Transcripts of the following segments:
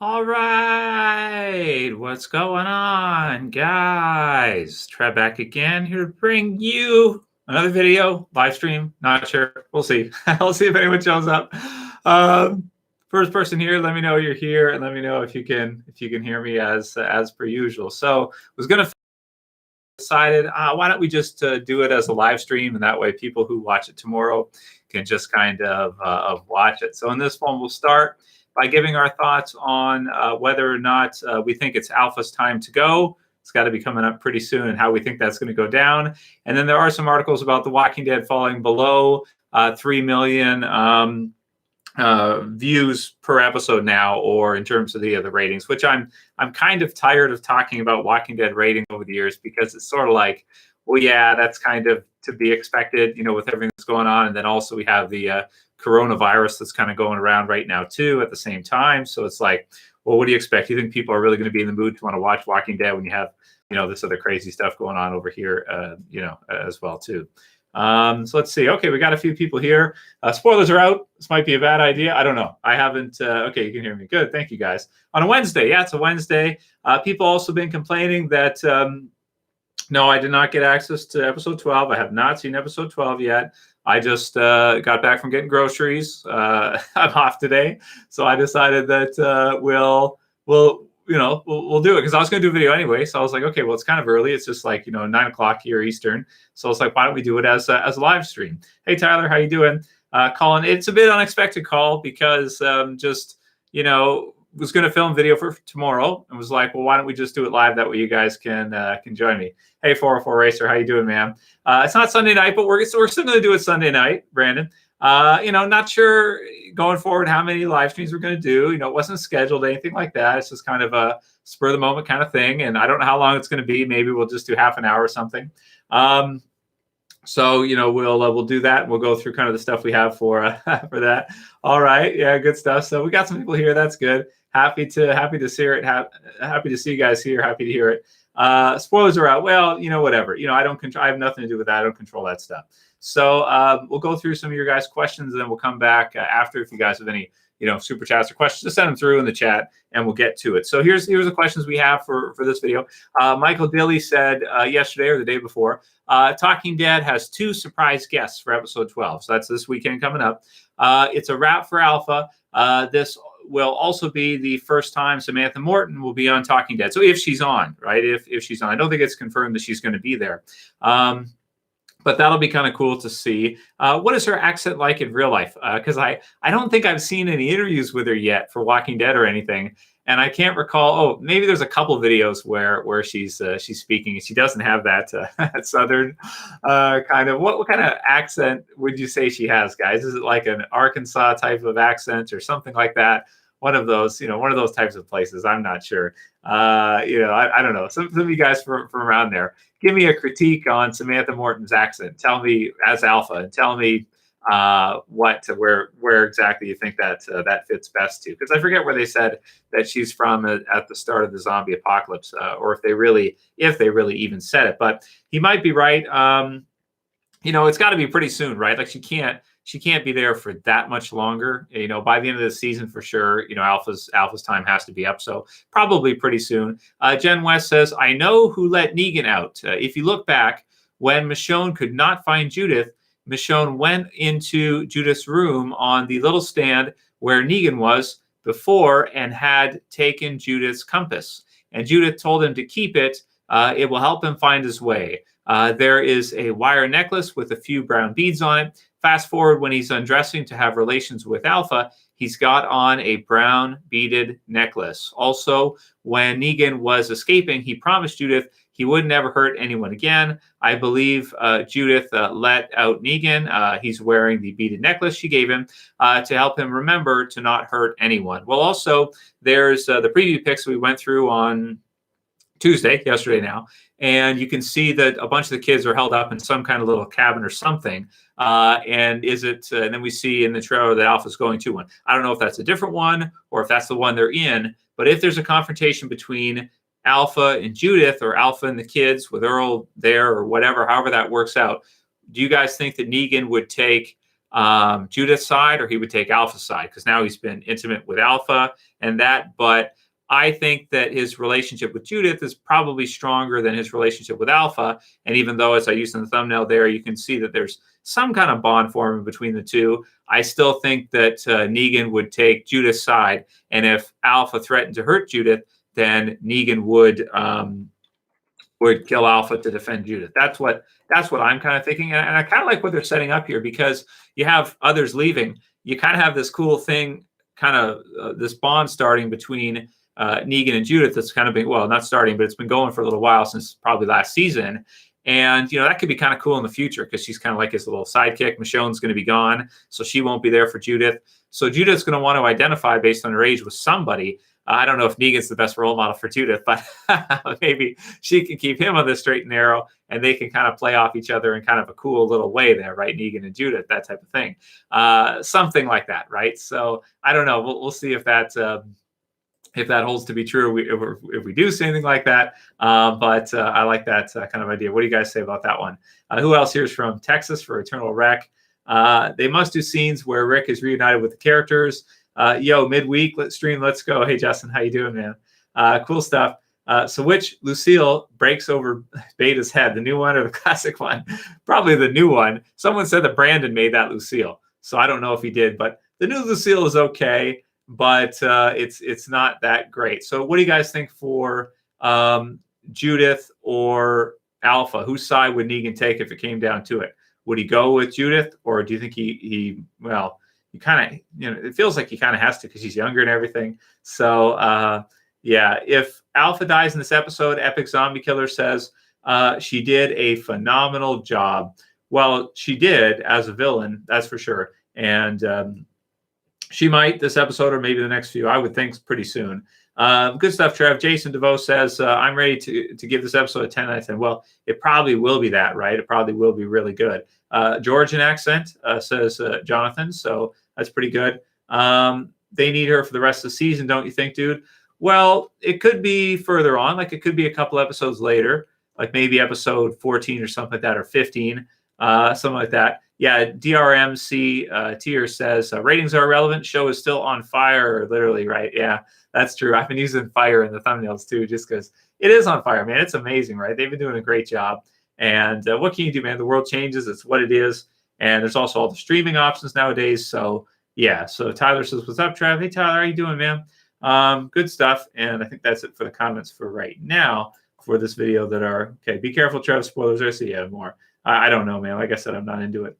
All right, what's going on, guys? Trev back again here to bring you another video, live stream. Not sure. We'll see. I'll see if anyone shows up. Um, First person here, let me know you're here, and let me know if you can hear me as per usual. So, was gonna decided why don't we just do it as a live stream, and that way people who watch it tomorrow can just kind of watch it. So in this one, we'll start by giving our thoughts on whether or not we think it's Alpha's time to go. It's got to be coming up pretty soon, and how we think that's going to go down. And then there are some articles about The Walking Dead falling below 3 million views per episode now, or in terms of the ratings, which I'm kind of tired of talking about Walking Dead rating over the years, because it's sort of like, well, yeah, that's kind of to be expected, with everything that's going on. And then also we have the coronavirus that's kind of going around right now too at the same time. So it's like, well, what do you expect? You think people are really going to be in the mood to want to watch Walking Dead when you have, this other crazy stuff going on over here, as well too. So let's see. Okay, we got a few people here. Spoilers are out. This might be a bad idea. I don't know. I haven't. Okay, you can hear me. Good. Thank you, guys. On a Wednesday. Yeah, it's a Wednesday. People also been complaining that no, I did not get access to episode 12. I have not seen episode 12 yet. I just got back from getting groceries. I'm off today, so I decided that we'll do it, because I was going to do a video anyway. So I was like, okay, well, it's kind of early. It's just like 9 o'clock here Eastern. So it's like, why don't we do it as a live stream? Hey Tyler, how you doing? Colin, it's a bit unexpected call, because was going to film video for tomorrow, and was like, well, why don't we just do it live? That way you guys can join me. Hey 404 Racer, how you doing, man? It's not Sunday night, but we're still going to do it Sunday night, Brandon. Not sure going forward how many live streams we're going to do. It wasn't scheduled, anything like that. It's just kind of a spur of the moment kind of thing. And I don't know how long it's going to be. Maybe we'll just do half an hour or something. So, we'll do that. We'll go through kind of the stuff we have for that. All right. Yeah, good stuff. So we got some people here. That's good. Happy to see it. Happy to see you guys here. Happy to hear it. Spoilers are out. Well, whatever. I have nothing to do with that. I don't control that stuff. So we'll go through some of your guys' questions, and then we'll come back after. If you guys have any, super chats or questions, just send them through in the chat, and we'll get to it. So here's the questions we have for this video. Michael Dilly said yesterday or the day before, Talking Dead has 2 surprise guests for episode 12. So that's this weekend coming up. It's a wrap for Alpha. This will also be the first time Samantha Morton will be on Talking Dead. So if she's on, right? If she's on, I don't think it's confirmed that she's going to be there. But that'll be kind of cool to see. What is her accent like in real life? Because I don't think I've seen any interviews with her yet for Walking Dead or anything, and I can't recall. Oh, maybe there's a couple videos where she's speaking, and she doesn't have that southern kind of. What kind of accent would you say she has, guys? Is it like an Arkansas type of accent or something like that? One of those types of places. I'm not sure. I don't know. Some of you guys from around there, give me a critique on Samantha Morton's accent. Tell me as Alpha, and tell me where exactly you think that fits best to. Because I forget where they said that she's from at the start of the zombie apocalypse, or if they really even said it. But he might be right. It's got to be pretty soon, right? Like she can't be there for that much longer. By the end of the season for sure, Alpha's time has to be up. So probably pretty soon. Jen West says, I know who let Negan out. If you look back, when Michonne could not find Judith, Michonne went into Judith's room on the little stand where Negan was before, and had taken Judith's compass. And Judith told him to keep it. It will help him find his way. There is a wire necklace with a few brown beads on it. Fast forward when he's undressing to have relations with Alpha, he's got on a brown beaded necklace. Also, when Negan was escaping, he promised Judith he would never hurt anyone again. I believe Judith let out Negan. He's wearing the beaded necklace she gave him to help him remember to not hurt anyone. Well, also, there's the preview pics we went through on yesterday now, and you can see that a bunch of the kids are held up in some kind of little cabin or something. And then we see in the trailer that Alpha's going to one. I don't know if that's a different one or if that's the one they're in, but if there's a confrontation between Alpha and Judith, or Alpha and the kids with Earl there, or whatever, however that works out, do you guys think that Negan would take Judith's side, or he would take Alpha's side, because now he's been intimate with Alpha and that. But I think that his relationship with Judith is probably stronger than his relationship with Alpha. And even though, as I used in the thumbnail there, you can see that there's some kind of bond forming between the two, I still think that Negan would take Judith's side. And if Alpha threatened to hurt Judith, then Negan would kill Alpha to defend Judith. That's what I'm kind of thinking. And I kind of like what they're setting up here, because you have others leaving. You kind of have this cool thing, kind of this bond starting between Negan and Judith. That's kind of been, well, not starting, but it's been going for a little while, since probably last season. And, that could be kind of cool in the future, because she's kind of like his little sidekick. Michonne's going to be gone, so she won't be there for Judith. So Judith's going to want to identify based on her age with somebody. I don't know if Negan's the best role model for Judith, but maybe she can keep him on the straight and narrow, and they can kind of play off each other in kind of a cool little way there, right? Negan and Judith, that type of thing. Something like that, right? So I don't know. We'll see if that holds to be true, if we do see anything like that. But I like that kind of idea. What do you guys say about that one? Who else here is from Texas for Eternal Rec? They must do scenes where Rick is reunited with the characters. Midweek, let's go. Hey, Justin, how you doing, man? Cool stuff. So which Lucille breaks over Beta's head, the new one or the classic one? Probably the new one. Someone said that Brandon made that Lucille, so I don't know if he did, but the new Lucille is okay, but it's not that great. So what do you guys think for Judith or Alpha? Whose side would Negan take if it came down to it? Would he go with Judith, or do you think he kind of, it feels like he kind of has to, because he's younger and everything. So, if Alpha dies in this episode, Epic Zombie Killer says she did a phenomenal job. Well, she did as a villain, that's for sure. And she might this episode, or maybe the next few, I would think pretty soon. Good stuff, Trev. Jason DeVoe says, I'm ready to give this episode a 10 out of 10. Well, it probably will be that, right? It probably will be really good. Georgian accent, says Jonathan. So that's pretty good. They need her for the rest of the season, don't you think, dude? Well, it could be further on. Like, it could be a couple episodes later, like maybe episode 14 or something like that, or 15, something like that. Yeah, DRMC tier says, ratings are irrelevant. Show is still on fire, literally, right? Yeah, that's true. I've been using fire in the thumbnails, too, just because it is on fire, man. It's amazing, right? They've been doing a great job. And what can you do, man? The world changes. It's what it is. And there's also all the streaming options nowadays. So, yeah. So Tyler says, what's up, Trev? Hey, Tyler, how you doing, man? Good stuff. And I think that's it for the comments for right now for this video that are, okay, be careful, Trev, spoilers. I see you have more. I don't know, man. Like I said, I'm not into it.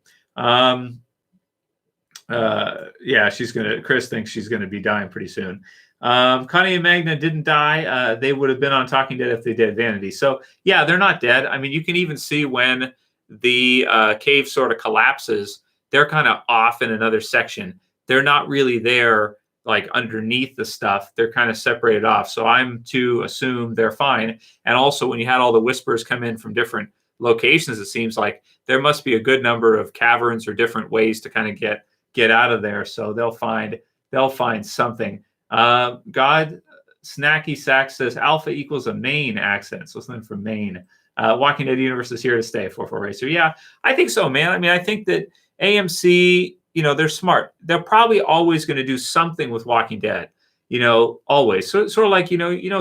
Chris thinks she's going to be dying pretty soon. Connie and Magna didn't die. They would have been on Talking Dead if they did Vanity. So, yeah, they're not dead. I mean, you can even see when the cave sort of collapses, they're kind of off in another section. They're not really there, like, underneath the stuff. They're kind of separated off. So I'm to assume they're fine. And also, when you had all the whispers come in from different locations, it seems like there must be a good number of caverns or different ways to kind of get out of there. So they'll find something. God Snacky Sack says Alpha equals a Maine accent. So something from Maine. Walking Dead Universe is here to stay. 44 Racer. Yeah, I think so, man. I mean, I think that AMC, they're smart. They're probably always going to do something with Walking Dead. Always. So sort of like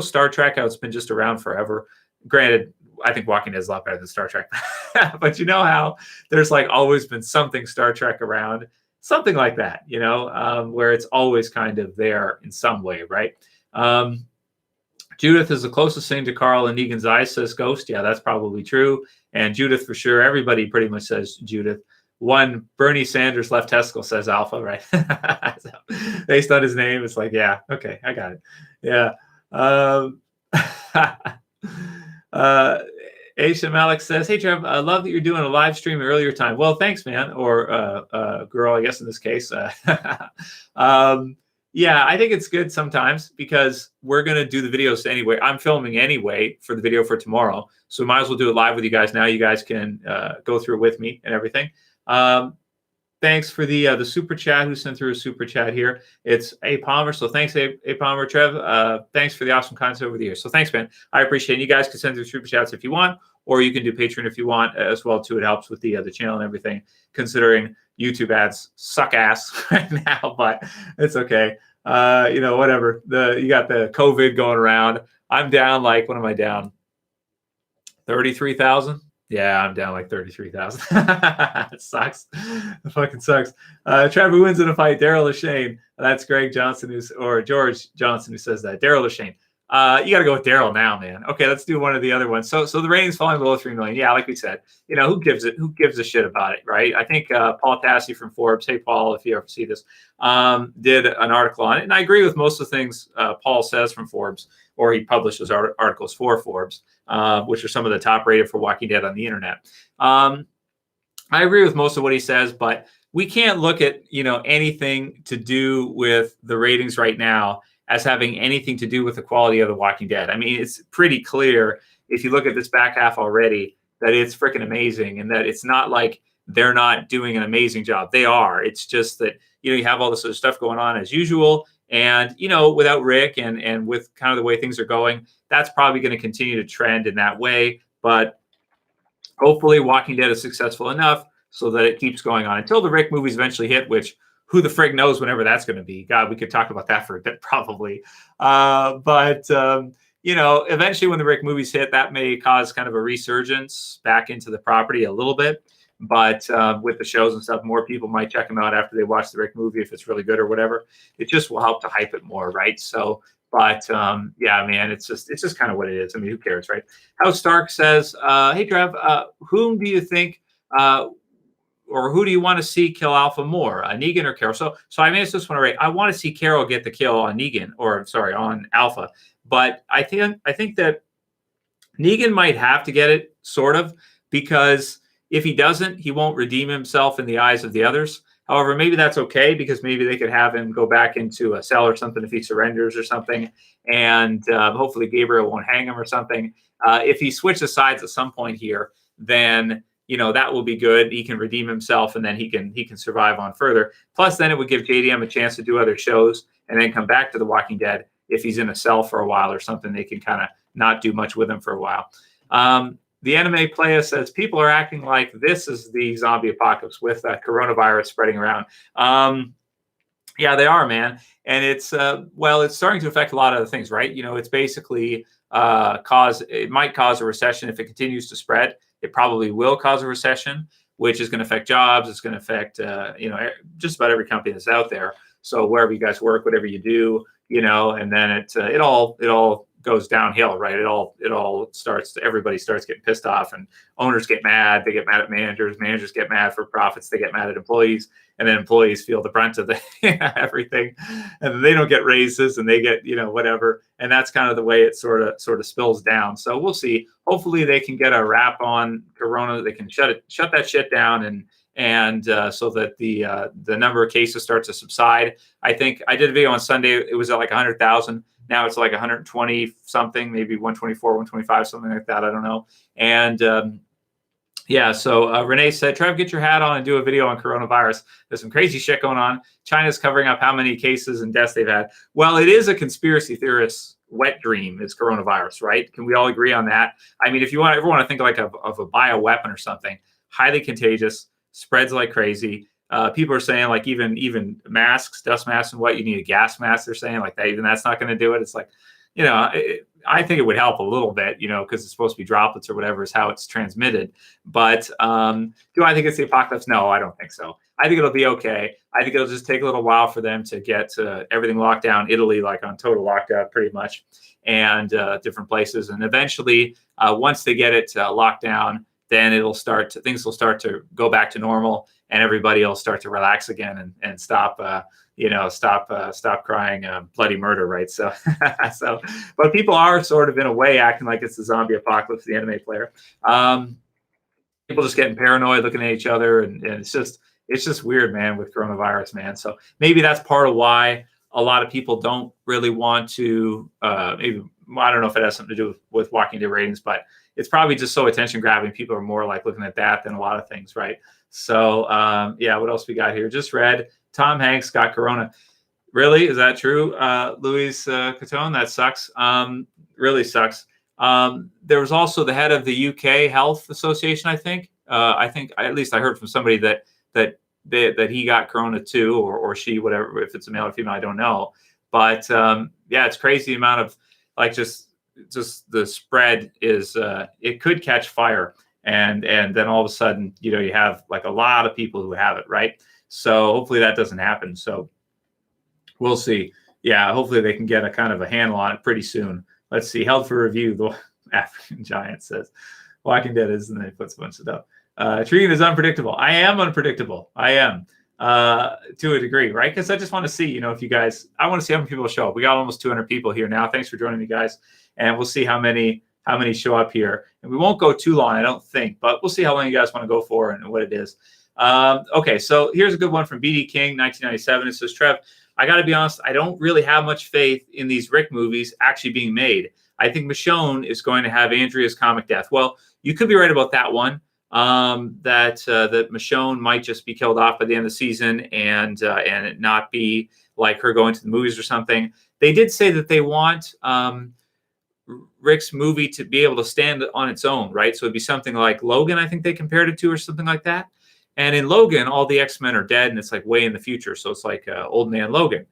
Star Trek, how it's been just around forever. Granted, I think Walking Dead is a lot better than Star Trek. But you know how there's like always been something Star Trek around, something like that, where it's always kind of there in some way, right? Judith is the closest thing to Carl in Negan's eyes, says Ghost. Yeah, that's probably true. And Judith for sure. Everybody pretty much says Judith. One Bernie Sanders left testicle, says Alpha, right? So, based on his name, it's like, yeah, okay, I got it. Yeah. Aisha Malik says, hey, Trev, I love that you're doing a live stream earlier time. Well, thanks, man. Or girl, I guess in this case. Yeah, I think it's good sometimes because we're going to do the videos anyway. I'm filming anyway for the video for tomorrow. So we might as well do it live with you guys now. You guys can go through it with me and everything. Thanks for the super chat. Who sent through a super chat here? It's A Palmer. So thanks, A Palmer. Trev, thanks for the awesome content over the years. So thanks, man. I appreciate it. You guys can send through super chats if you want, or you can do Patreon if you want as well too. It helps with the channel and everything, considering YouTube ads suck ass right now, but it's okay. Whatever. You got the COVID going around. I'm down like, what am I down? 33,000. Yeah, I'm down like 33,000. It sucks. It fucking sucks. Trevor wins in a fight. Daryl or Shane. That's Greg Johnson or George Johnson who says that. Daryl or Shane. You got to go with Daryl now, man. Okay, let's do one of the other ones. So the ratings falling below 3 million. Yeah, like we said, who gives a shit about it, right? I think Paul Tassi from Forbes. Hey, Paul, if you ever see this, did an article on it, and I agree with most of the things Paul says from Forbes, or he publishes articles for Forbes, which are some of the top rated for Walking Dead on the internet. I agree with most of what he says, but we can't look at anything to do with the ratings right now as having anything to do with the quality of The Walking Dead. I mean, it's pretty clear if you look at this back half already that it's freaking amazing, and that it's not like they're not doing an amazing job. They are. It's just that you have all this other stuff going on as usual, and without Rick and with kind of the way things are going, that's probably going to continue to trend in that way. But hopefully, Walking Dead is successful enough so that it keeps going on until the Rick movies eventually hit, which who the frig knows whenever that's going to be. God, we could talk about that for a bit probably. But eventually when the Rick movies hit, that may cause kind of a resurgence back into the property a little bit. But with the shows and stuff, more people might check them out after they watch the Rick movie if it's really good or whatever. It just will help to hype it more, right? So, but yeah, man, it's just kind of what it is. I mean, who cares, right? House Stark says, "Hey, Trev, whom do you think?" Or who do you want to see kill Alpha more, Negan or Carol? So I answered this one right. I want to see Carol get the kill on Negan, or sorry, on Alpha. But I think that Negan might have to get it, sort of, because if he doesn't, he won't redeem himself in the eyes of the others. However, maybe that's okay, because maybe they could have him go back into a cell or something if he surrenders or something, and hopefully Gabriel won't hang him or something. If he switches sides at some point here, then that will be good. He can redeem himself, and then he can survive on further. Plus, then it would give JDM a chance to do other shows and then come back to The Walking Dead. If he's in a cell for a while or something, they can kind of not do much with him for a while. The anime player says people are acting like this is the zombie apocalypse with coronavirus spreading around. Yeah, they are, man. And it's starting to affect a lot of other things, right? It's basically it might cause a recession if it continues to spread. It probably will cause a recession, which is going to affect jobs. It's going to affect, just about every company that's out there. So wherever you guys work, whatever you do, and then it all goes downhill, right? It all starts. Everybody starts getting pissed off, and owners get mad. They get mad at managers. Managers get mad for profits. They get mad at employees, and then employees feel the brunt of the everything, and then they don't get raises, and they get whatever. And that's kind of the way it sort of spills down. So we'll see. Hopefully, they can get a wrap on Corona. They can shut that shit down, and so that the number of cases starts to subside. I think I did a video on Sunday. It was at like 100,000. Now it's like 120 something, maybe 124, 125, something like that. I don't know. And yeah, so Renee said, Trev, get your hat on and do a video on coronavirus. There's some crazy shit going on. China's covering up how many cases and deaths they've had. Well, it is a conspiracy theorist's wet dream, is coronavirus, right? Can we all agree on that? I mean, if you ever want to think like of a bioweapon or something, highly contagious, spreads like crazy. People are saying like even masks, dust masks, and what you need a gas mask. They're saying like that, even that's not going to do it. It's like, I think it would help a little bit, because it's supposed to be droplets or whatever is how it's transmitted. But do I think it's the apocalypse? No, I don't think so. I think it'll be okay. I think it'll just take a little while for them to get everything locked down. Italy, like on total lockdown pretty much, and different places. And eventually, once they get it locked down, then things will start to go back to normal, and everybody will start to relax again and stop crying bloody murder, right? So, but people are sort of in a way acting like it's the zombie apocalypse, the anime player. People just getting paranoid, looking at each other, and it's just weird, man, with coronavirus, man. So maybe that's part of why a lot of people don't really want to. Maybe I don't know if it has something to do with Walking Dead ratings, but it's probably just so attention grabbing. People are more like looking at that than a lot of things, right? So yeah, what else we got here? Just read Tom Hanks got corona. Really? Is that true? Louis Catone? That sucks. Really sucks. There was also the head of the UK Health Association, I think. At least I heard from somebody that that he got corona too, or she, whatever, if it's a male or female, I don't know. But yeah, it's crazy the amount of like just the spread is it could catch fire, and then all of a sudden, you know, you have like a lot of people who have it, right? So hopefully that doesn't happen. So we'll see. Yeah, hopefully they can get a kind of a handle on it pretty soon. Let's see. Held for review, the African Giant says. Walking Dead is, and then he puts a bunch of stuff. Treating is unpredictable. I am unpredictable. I am to a degree, right? Because I just want to see, you know, if you guys, I want to see how many people show up. We got almost 200 people here now. Thanks for joining me, guys. And we'll see how many show up here. And we won't go too long, I don't think, but we'll see how long you guys want to go for and what it is. Okay, so here's a good one from BD King, 1997. It says, Trev, I got to be honest, I don't really have much faith in these Rick movies actually being made. I think Michonne is going to have Andrea's comic death. Well, you could be right about that one. That Michonne might just be killed off by the end of the season, and it not be like her going to the movies or something. They did say that they want Rick's movie to be able to stand on its own, right? So it'd be something like Logan, I think they compared it to, or something like that. And in Logan, all the X-Men are dead, and it's like way in the future. So it's like Old Man Logan.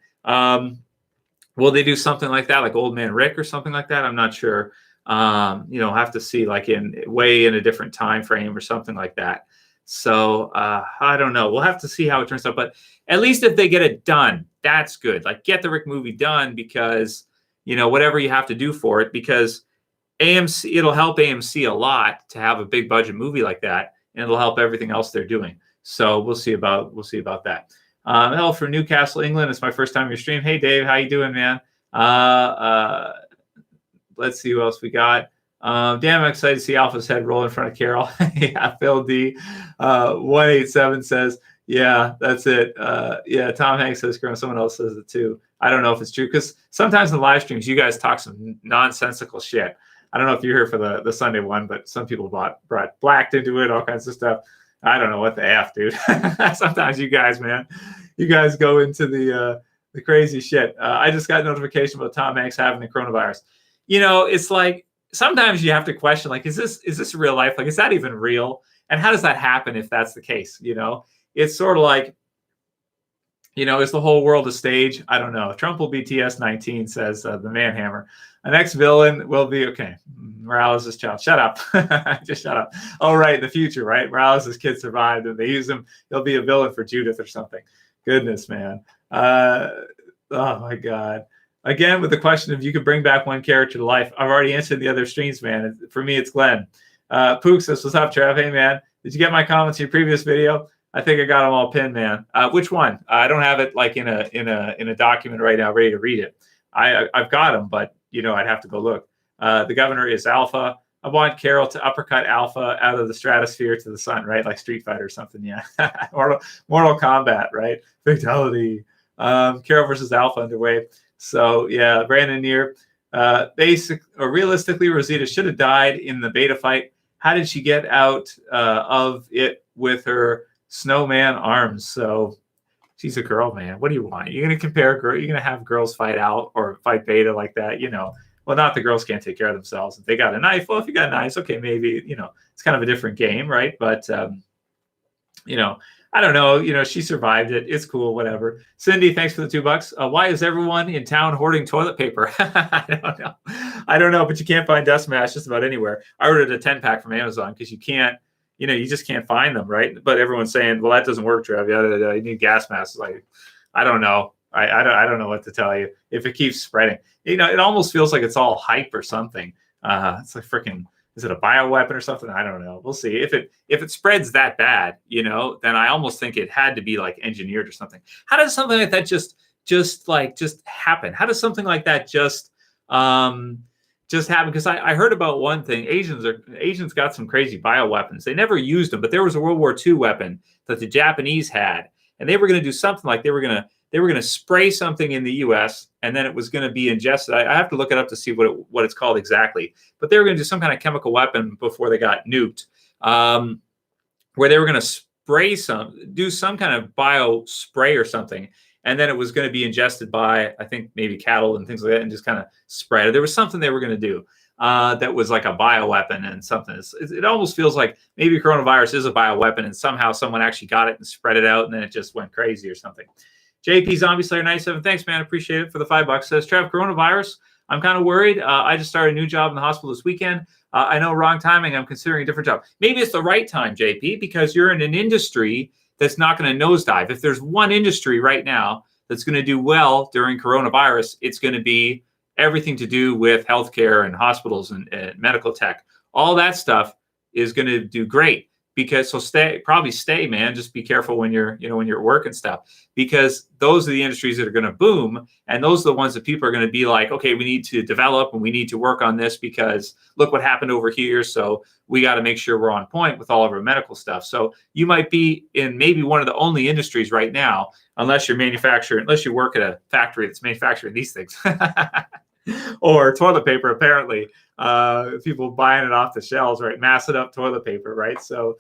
Will they do something like that, like Old Man Rick or something like that? I'm not sure. You know, have to see like in a different time frame or something like that. So I don't know. We'll have to see how it turns out. But at least if they get it done, that's good. Like get the Rick movie done, because, you know, whatever you have to do for it, because AMC, it'll help AMC a lot to have a big budget movie like that, and it'll help everything else they're doing. So we'll see about that. Hello from Newcastle, England. It's my first time in your stream. Hey, Dave, how you doing, man? Let's see who else we got. Damn, I'm excited to see Alpha's head roll in front of Carol. Yeah, Phil D. 187 says, yeah, that's it. Yeah, Tom Hanks says, someone else says it too. I don't know if it's true, because sometimes in the live streams, you guys talk some nonsensical shit. I don't know if you're here for the Sunday one, but some people brought Blacked into it, all kinds of stuff. I don't know what the F, dude. Sometimes you guys, man, you guys go into the crazy shit. I just got a notification about Tom Hanks having the coronavirus. You know, it's like sometimes you have to question, like, is this real life? Like, is that even real? And how does that happen if that's the case? You know, it's sort of like, you know, is the whole world a stage? I don't know. Trump will be TS19, says the Manhammer. An ex-villain will be, okay, Morales' child. Shut up. Just shut up. Oh, right, the future, right? Morales' kid survived, and they use him. He'll be a villain for Judith or something. Goodness, man. Oh, my God. Again, with the question of you could bring back one character to life. I've already answered the other streams, man. For me, it's Glenn. Pook says, what's up, Trev? Hey, man. Did you get my comments in your previous video? I think I got them all pinned, man. Which one? I don't have it like in a document right now, ready to read it. I've got them, but you know, I'd have to go look. The governor is Alpha. I want Carol to uppercut Alpha out of the stratosphere to the sun, right? Like Street Fighter or something. Yeah. Mortal Kombat, right? Fatality. Carol versus Alpha underway. So yeah, Brandon Neer. Realistically, Rosita should have died in the beta fight. How did she get out of it with her snowman arms? So she's a girl, man. What do you want? You're gonna compare girl? You're gonna have girls fight out or fight beta like that? You know, well, not the girls can't take care of themselves. If they got a knife, well, if you got knives, okay, maybe, you know, it's kind of a different game, right? But you know, I don't know. You know, she survived it. It's cool, whatever. Cindy, thanks for the $2. Why is everyone in town hoarding toilet paper? I don't know, but you can't find dust masks just about anywhere. I ordered a 10-pack from Amazon because you can't. You know, you just can't find them, right? But everyone's saying, well, that doesn't work, Trev. You need gas masks. Like, I don't know. I don't know what to tell you. If it keeps spreading, you know, it almost feels like it's all hype or something. It's like freaking, is it a bioweapon or something? I don't know. We'll see. If it spreads that bad, you know, then I almost think it had to be like engineered or something. How does something like that just happen? How does something like that just happen? Because I heard about one thing. Asians got some crazy bioweapons. They never used them, but there was a World War II weapon that the Japanese had, and they were going to do something like they were going to spray something in the U.S. and then it was going to be ingested. I have to look it up to see what it's called exactly, but they were going to do some kind of chemical weapon before they got nuked, where they were going to do some kind of bio spray or something. And then it was going to be ingested by, I think, maybe cattle and things like that, and just kind of spread. There was something they were going to do. that was like a bioweapon and something. It almost feels like maybe coronavirus is a bioweapon and somehow someone actually got it and spread it out and then it just went crazy or something. JP Zombie Slayer 97, thanks, man. Appreciate it for the $5. Says Trev, coronavirus. I'm kind of worried. I just started a new job in the hospital this weekend. I know, wrong timing. I'm considering a different job. Maybe it's the right time, JP, because you're in an industry that's not going to nosedive. If there's one industry right now that's going to do well during coronavirus, it's going to be everything to do with healthcare and hospitals and medical tech. All that stuff is going to do great because probably stay, man. Just be careful when you're at work and stuff, because those are the industries that are going to boom. And those are the ones that people are going to be like, okay, we need to develop and we need to work on this because look what happened over here. So we got to make sure we're on point with all of our medical stuff. So you might be in maybe one of the only industries right now, unless you work at a factory that's manufacturing these things. Or toilet paper, apparently. People buying it off the shelves, right? Mass it up toilet paper, right? So,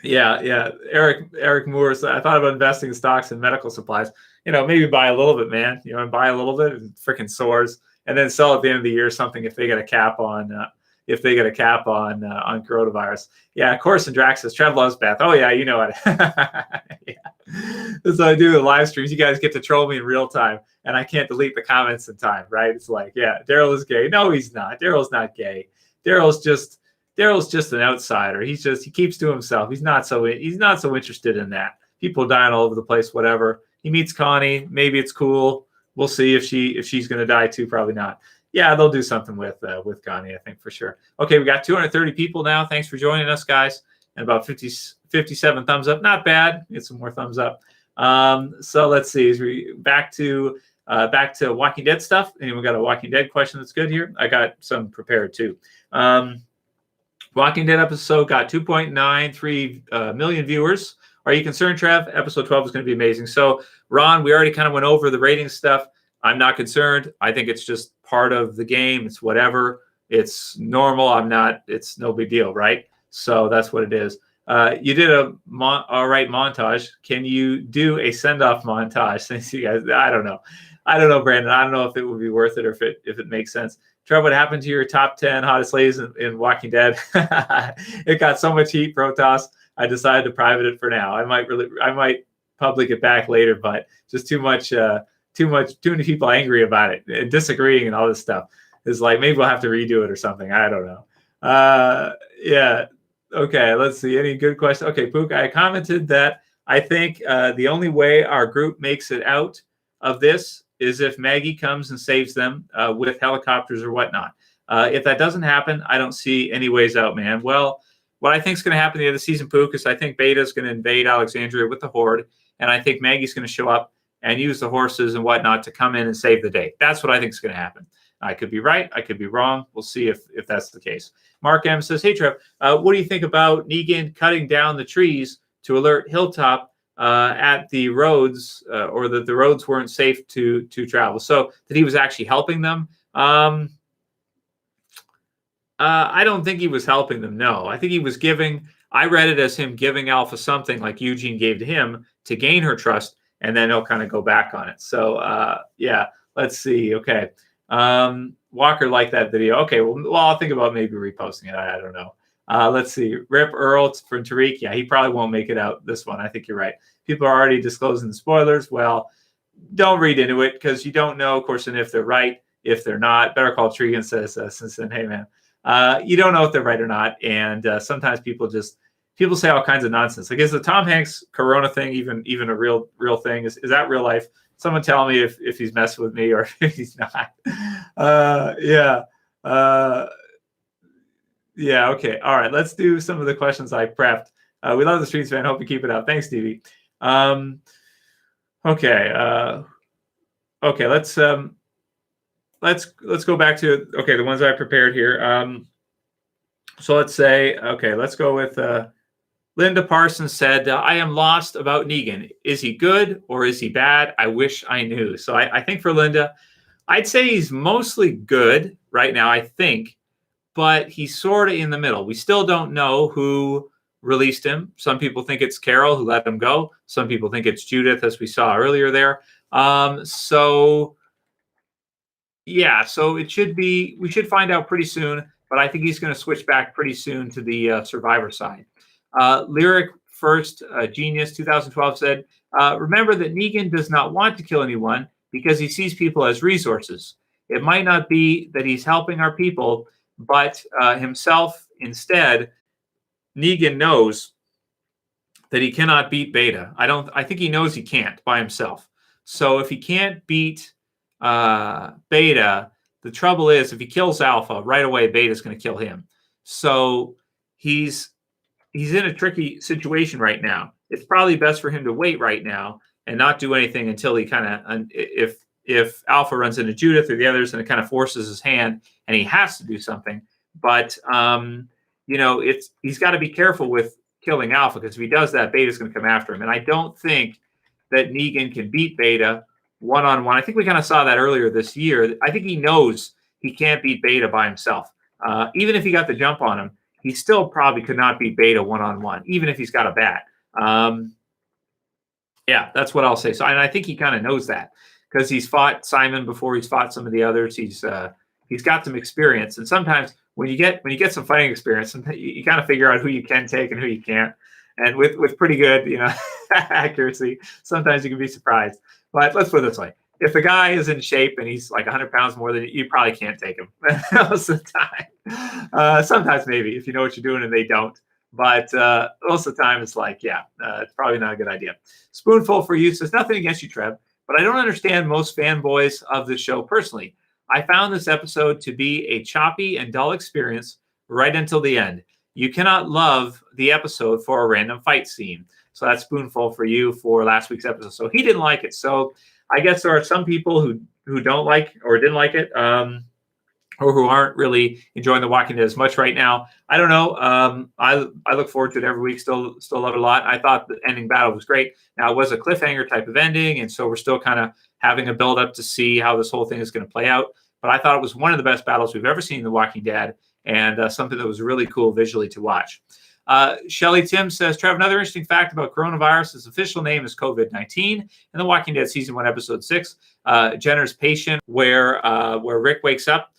yeah. Eric Moore, I thought about investing in stocks and medical supplies. Maybe buy a little bit, man. And buy a little bit and freaking soars, and then sell at the end of the year something if they get a cap on coronavirus. Yeah, Course and Drax says Trev loves Beth. Oh yeah, you know it. Yeah. That's what I do with live streams. You guys get to troll me in real time, and I can't delete the comments in time, right? It's like, yeah, Daryl is gay. No, he's not. Daryl's not gay. Daryl's just an outsider. He keeps to himself. He's not so interested in that. People dying all over the place, whatever. He meets Connie. Maybe it's cool. We'll see if she's going to die too. Probably not. Yeah, they'll do something with Connie, I think, for sure. Okay, we got 230 people now. Thanks for joining us, guys. And about 57 thumbs up. Not bad. Get some more thumbs up. So let's see. Is we back to Walking Dead stuff. And we got a Walking Dead question that's good here. I got some prepared too. Walking Dead episode got 2.93 million viewers. Are you concerned, Trev? Episode 12 is going to be amazing. So, Ron, we already kind of went over the rating stuff. I'm not concerned. I think it's just part of the game. It's whatever. It's normal. It's no big deal, right? So that's what it is. You did all right montage. Can you do a send-off montage? Thanks, you guys. I don't know, Brandon. I don't know if it would be worth it or if it makes sense. Trevor, what happened to your top 10 hottest ladies in Walking Dead? It got so much heat, Protoss. I decided to private it for now. I might public it back later, but just too many people angry about it and disagreeing and all this stuff. It's like maybe we'll have to redo it or something. I don't know. Yeah. Okay. Let's see. Any good questions? Okay, Pook. I commented that I think the only way our group makes it out of this is if Maggie comes and saves them with helicopters or whatnot. If that doesn't happen, I don't see any ways out, man. Well, what I think is going to happen at the end of the season, Pook, is I think Beta is going to invade Alexandria with the Horde, and I think Maggie's going to show up and use the horses and whatnot to come in and save the day. That's what I think is going to happen. I could be right. I could be wrong. We'll see if that's the case. Mark M says, hey, Trev, what do you think about Negan cutting down the trees to alert Hilltop at the roads or that the roads weren't safe to travel? So that he was actually helping them? I don't think he was helping them, no. I think he was I read it as him giving Alpha something like Eugene gave to him to gain her trust, and then he'll kind of go back on it. So, yeah, let's see. Okay. Walker liked that video. Okay, well, I'll think about maybe reposting it. I don't know. Let's see. Rip Earl from Tariq. Yeah, he probably won't make it out this one. I think you're right. People are already disclosing the spoilers. Well, don't read into it because you don't know, of course, and if they're right, if they're not. Better Call Tregan says, since then, hey, man, you don't know if they're right or not. And sometimes people say all kinds of nonsense. Like, is the Tom Hanks Corona thing even a real thing? Is that real life? Someone tell me if he's messing with me or if he's not. Yeah. Yeah. Okay. All right. Let's do some of the questions I prepped. We love the streams, man. Hope you keep it up. Thanks, Stevie. Okay. Okay. Let's go back to the ones I prepared here. So let's say let's go with Linda Parsons said, I am lost about Negan. Is he good or is he bad? I wish I knew. So I think for Linda, I'd say he's mostly good right now, I think, but he's sort of in the middle. We still don't know who released him. Some people think it's Carol who let him go. Some people think it's Judith, as we saw earlier there. So Yeah, so it should be. We should find out pretty soon. But I think he's going to switch back pretty soon to the Survivor side. Lyric First Genius 2012 said, "Remember that Negan does not want to kill anyone because he sees people as resources. It might not be that he's helping our people, but himself instead. Negan knows that he cannot beat Beta. I think he knows he can't by himself. So if he can't beat Beta, the trouble is if he kills Alpha right away, Beta's going to kill him. So he's in a tricky situation right now. It's probably best for him to wait right now and not do anything until he kind of if Alpha runs into Judith or the others and it kind of forces his hand and he has to do something. But he's got to be careful with killing Alpha because if he does that, Beta's going to come after him. And I don't think that Negan can beat Beta one-on-one. I think we kind of saw that earlier this year. I think he knows he can't beat Beta by himself. Even if he got the jump on him, he still probably could not beat Beta one-on-one, even if he's got a bat. Yeah, that's what I'll say. So, and I think he kind of knows that because he's fought Simon before. He's fought some of the others. He's got some experience. And sometimes when you get some fighting experience, you kind of figure out who you can take and who you can't. And with pretty good, accuracy, sometimes you can be surprised. But let's put it this way. If the guy is in shape and he's like 100 pounds more than you probably can't take him most of the time. Sometimes maybe if you know what you're doing and they don't. But most of the time it's like, it's probably not a good idea. Spoonful for you says, nothing against you, Trev, but I don't understand most fanboys of the show personally. I found this episode to be a choppy and dull experience right until the end. You cannot love the episode for a random fight scene. So that's Spoonful for you for last week's episode. So he didn't like it. So I guess there are some people who don't like or didn't like it, or who aren't really enjoying The Walking Dead as much right now. I don't know. I look forward to it every week. Still love it a lot. I thought the ending battle was great. Now it was a cliffhanger type of ending, and so we're still kind of having a build up to see how this whole thing is going to play out. But I thought it was one of the best battles we've ever seen in The Walking Dead, and something that was really cool visually to watch. Shelly Tim says, Trev, another interesting fact about coronavirus. Its official name is COVID-19. In The Walking Dead season 1, episode 6, Jenner's patient, where Rick wakes up.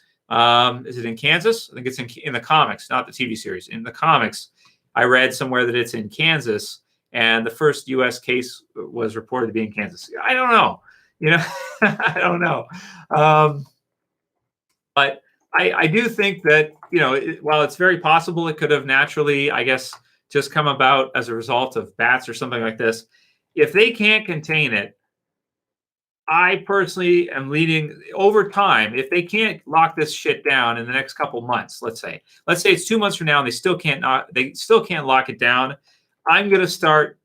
Is it in Kansas? I think it's in the comics, not the TV series. In the comics, I read somewhere that it's in Kansas, and the first U.S. case was reported to be in Kansas. I don't know. I don't know. But I do think that, while it's very possible it could have naturally, I guess, just come about as a result of bats or something like this, if they can't contain it, I personally am leading over time. If they can't lock this shit down in the next couple months, let's say it's 2 months from now and they still can't lock it down, I'm going to start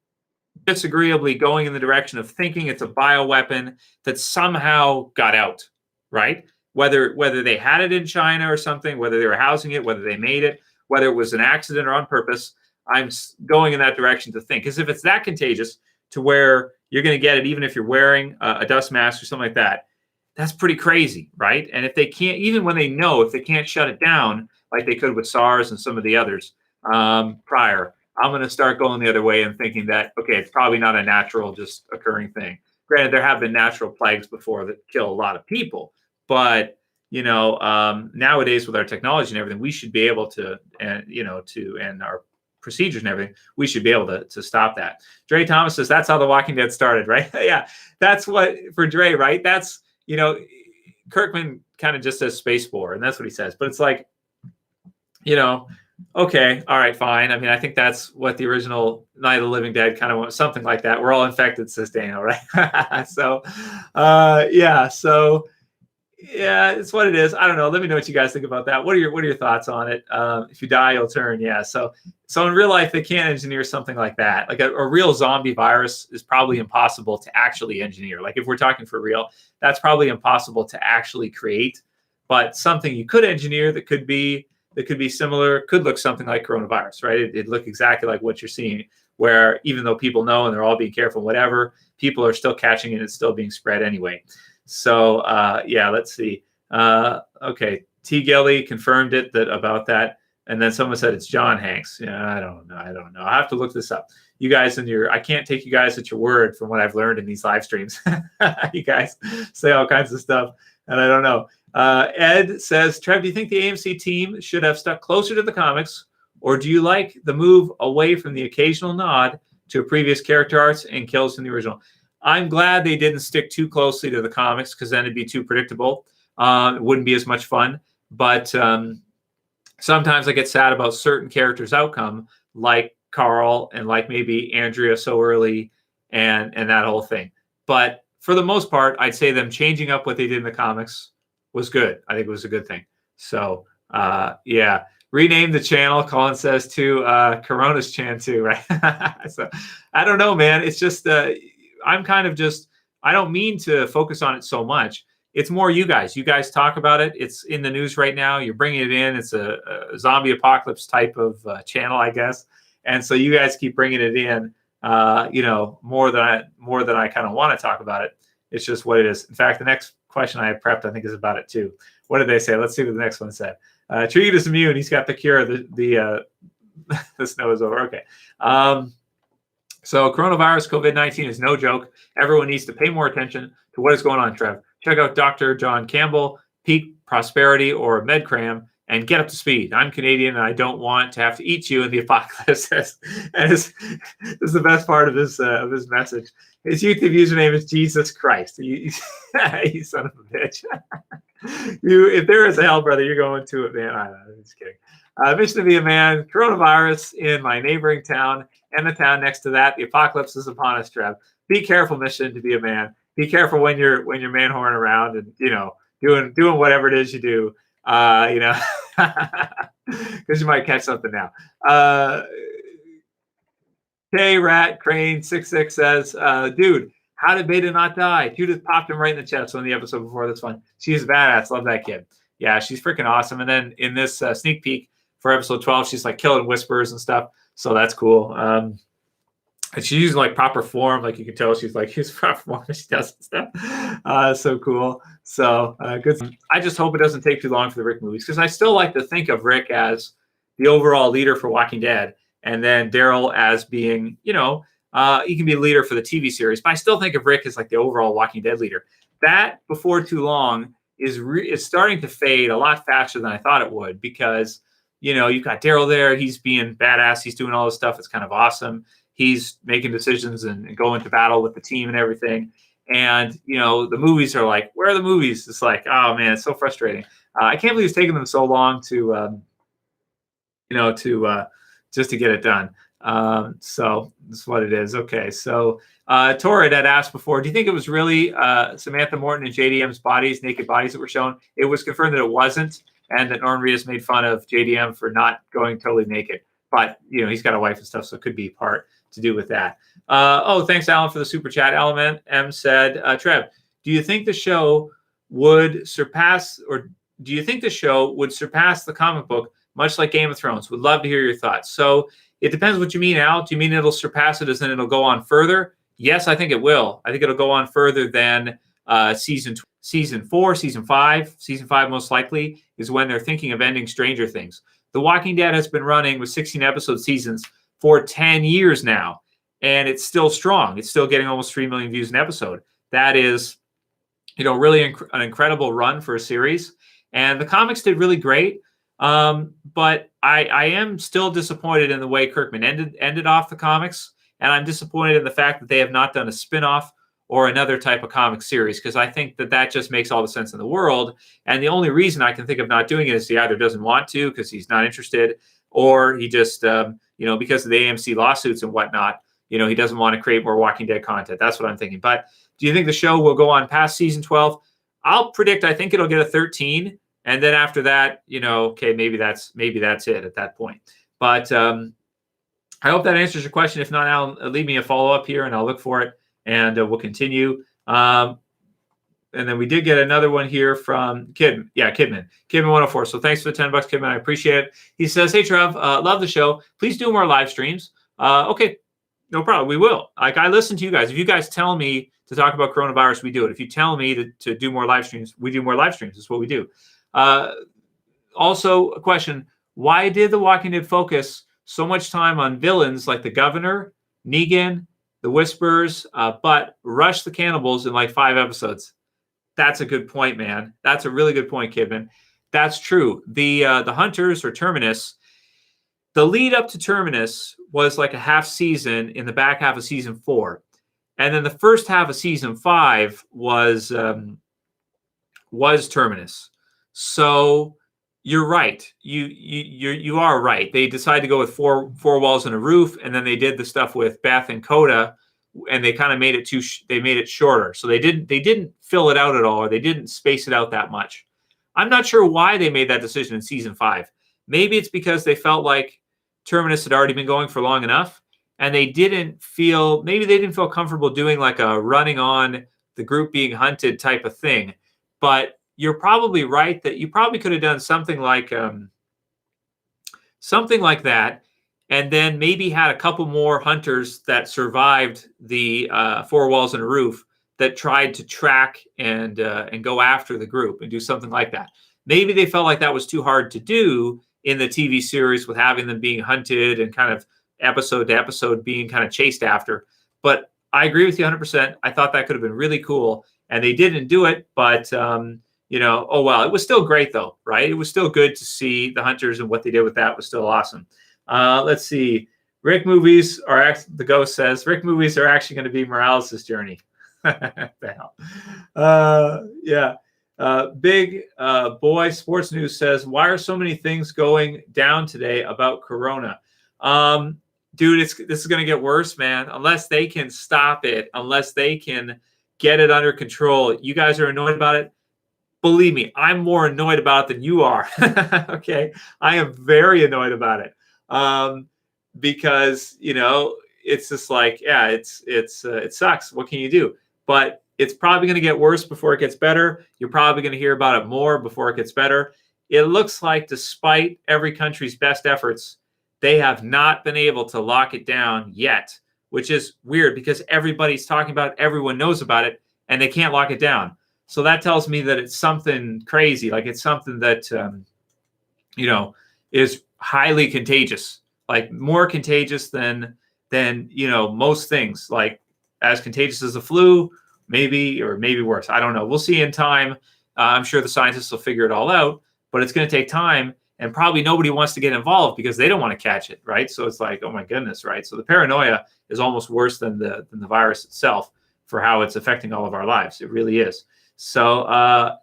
disagreeably going in the direction of thinking it's a bioweapon that somehow got out, right? Whether they had it in China or something, whether they were housing it, whether they made it, whether it was an accident or on purpose, I'm going in that direction to think. Because if it's that contagious to where you're going to get it even if you're wearing a dust mask or something like that, that's pretty crazy, right? And if they can't, even when they know, if they can't shut it down like they could with SARS and some of the others prior, I'm going to start going the other way and thinking that, okay, it's probably not a natural, just occurring thing. Granted, there have been natural plagues before that kill a lot of people, but nowadays with our technology and everything, we should be able to, and our procedures and everything, we should be able to stop that. Dre Thomas says that's how The Walking Dead started, right? Yeah, that's what for Dre, right? That's Kirkman kind of just says space war, and that's what he says. But it's like, okay, all right, fine. I mean, I think that's what the original Night of the Living Dead kind of was, something like that. We're all infected, says Daniel, right? So, yeah, it's what it is. I don't know. Let me know what you guys think about that. What are your thoughts on it? If you die, you'll turn. Yeah. So in real life, they can't engineer something like that. Like a real zombie virus is probably impossible to actually engineer. Like if we're talking for real, that's probably impossible to actually create. But something you could engineer that could be similar, could look something like coronavirus, right? It'd look exactly like what you're seeing, where even though people know and they're all being careful, whatever, people are still catching it and it's still being spread anyway. So let's see. Okay, T. Gelly confirmed it about that, and then someone said it's John Hanks. Yeah, I don't know. I have to look this up. You guys I can't take you guys at your word from what I've learned in these live streams. You guys say all kinds of stuff, and I don't know. Ed says, Trev, do you think the AMC team should have stuck closer to the comics, or do you like the move away from the occasional nod to previous character arts and kills in the original? I'm glad they didn't stick too closely to the comics, because then it'd be too predictable. It wouldn't be as much fun. But sometimes I get sad about certain characters' outcome, like Carl and like maybe Andrea so early and that whole thing. But for the most part, I'd say them changing up what they did in the comics was good. I think it was a good thing. So yeah, rename the channel. Colin says to Corona's Chan too, right? So I don't know, man. It's just I'm kind of just, I don't mean to focus on it so much. It's more you guys. You guys talk about it. It's in the news right now. You're bringing it in. It's a zombie apocalypse type of channel, I guess. And so you guys keep bringing it in. More than I kind of want to talk about it. It's just what it is. In fact, the next question I have prepped, I think, is about it too. What did they say? Let's see what the next one said. Treat is immune. He's got the cure. The snow is over. Okay. So coronavirus, COVID-19 is no joke. Everyone needs to pay more attention to what is going on, Trev. Check out Dr. John Campbell, Peak Prosperity, or MedCram, and get up to speed. I'm Canadian, and I don't want to have to eat you in the apocalypse. And this is the best part of this message. His YouTube username is Jesus Christ. You son of a bitch. If there is a hell, brother, you're going to it, man. I'm just kidding. Mission to be a man. Coronavirus in my neighboring town and the town next to that. The apocalypse is upon us, Trev. Be careful, mission to be a man. Be careful when you're man-horn around and doing whatever it is you do. Because you might catch something now. Rat Crane 66 says, dude, how did Beta not die? Judith popped him right in the chest on the episode before. That's fun. She's badass. Love that kid. Yeah, she's freaking awesome. And then in this sneak peek for episode 12, she's like killing whispers and stuff. So that's cool. And she's using like proper form. Like you can tell she's like using proper form when she does stuff. So cool. So good. I just hope it doesn't take too long for the Rick movies, because I still like to think of Rick as the overall leader for Walking Dead, and then Daryl as being, he can be a leader for the TV series. But I still think of Rick as like the overall Walking Dead leader. That before too long is starting to fade a lot faster than I thought it would, because you've got Daryl there. He's being badass. He's doing all this stuff. It's kind of awesome. He's making decisions and going to battle with the team and everything. And, the movies are like, where are the movies? It's like, oh, man, it's so frustrating. I can't believe it's taken them so long to just to get it done. So that's what it is. Okay. So Torrid had asked before, do you think it was really Samantha Morton and JDM's naked bodies that were shown? It was confirmed that it wasn't, and that Norman Reedus made fun of JDM for not going totally naked. But, he's got a wife and stuff, so it could be part to do with that. Thanks, Alan, for the super chat. Element M said, Trev, do you think the show would surpass the comic book, much like Game of Thrones? Would love to hear your thoughts. So it depends what you mean, Al. Do you mean it'll surpass it as in it'll go on further? Yes, I think it will. I think it'll go on further than season 4, season 5. Season 5 most likely is when they're thinking of ending Stranger Things. The Walking Dead has been running with 16 episode seasons for 10 years now, and it's still strong. It's still getting almost 3 million views an episode. That is, really an incredible run for a series. And the comics did really great. But I am still disappointed in the way Kirkman ended off the comics. And I'm disappointed in the fact that they have not done a spin-off or another type of comic series, because I think that just makes all the sense in the world. And the only reason I can think of not doing it is he either doesn't want to because he's not interested, or he just, because of the AMC lawsuits and whatnot, he doesn't want to create more Walking Dead content. That's what I'm thinking. But do you think the show will go on past season 12? I'll predict, I think it'll get a 13. And then after that, okay, maybe that's it at that point. But I hope that answers your question. If not, Alan, leave me a follow-up here and I'll look for it, and we'll continue. And then we did get another one here from Kidman. Yeah, Kidman 104. So thanks for the $10, Kidman. I appreciate it. He says, hey, Trev, love the show. Please do more live streams. Okay, no problem. We will. Like, I listen to you guys. If you guys tell me to talk about coronavirus, we do it. If you tell me to do more live streams, we do more live streams. That's what we do. Also, a question. Why did The Walking Dead focus so much time on villains like the Governor, Negan, the Whispers, but rush the cannibals in like 5 episodes? That's a good point, man. That's a really good point, Kidman. That's true. The Hunters or Terminus, the lead up to Terminus was like a half season in the back half of season 4, and then the first half of season 5 was Terminus. So you're right. You are right. They decided to go with four walls and a roof, and then they did the stuff with Beth and Coda, and they kind of made it they made it shorter. So they didn't fill it out at all, or they didn't space it out that much. I'm not sure why they made that decision in season 5. Maybe it's because they felt like Terminus had already been going for long enough, and they didn't feel comfortable doing like a running on the group being hunted type of thing. But you're probably right that you probably could have done something like that, and then maybe had a couple more hunters that survived the 4 walls and a roof that tried to track and go after the group and do something like that. Maybe they felt like that was too hard to do in the TV series with having them being hunted and kind of episode to episode being kind of chased after. But I agree with you 100%. I thought that could have been really cool, and they didn't do it. But oh well, it was still great though, right? It was still good to see the Hunters, and what they did with that was still awesome. Let's see. Rick movies are the Ghost says Rick movies are actually going to be Morales' journey. Yeah. Big Boy Sports News says, why are so many things going down today about Corona? Dude, this is going to get worse, man, unless they can stop it, unless they can get it under control. You guys are annoyed about it. Believe me, I'm more annoyed about it than you are. Okay. I am very annoyed about it. Because, it's just like, yeah, it sucks. What can you do? But it's probably going to get worse before it gets better. You're probably going to hear about it more before it gets better. It looks like despite every country's best efforts, they have not been able to lock it down yet, which is weird because everybody's talking about it, everyone knows about it, and they can't lock it down. So that tells me that it's something crazy. Like it's something that, is highly contagious, like more contagious than most things, like as contagious as the flu, maybe worse. I don't know. We'll see in time. I'm sure the scientists will figure it all out, but it's going to take time, and probably nobody wants to get involved because they don't want to catch it, right? So it's like, oh my goodness, right? So the paranoia is almost worse than the virus itself for how it's affecting all of our lives. It really is. So,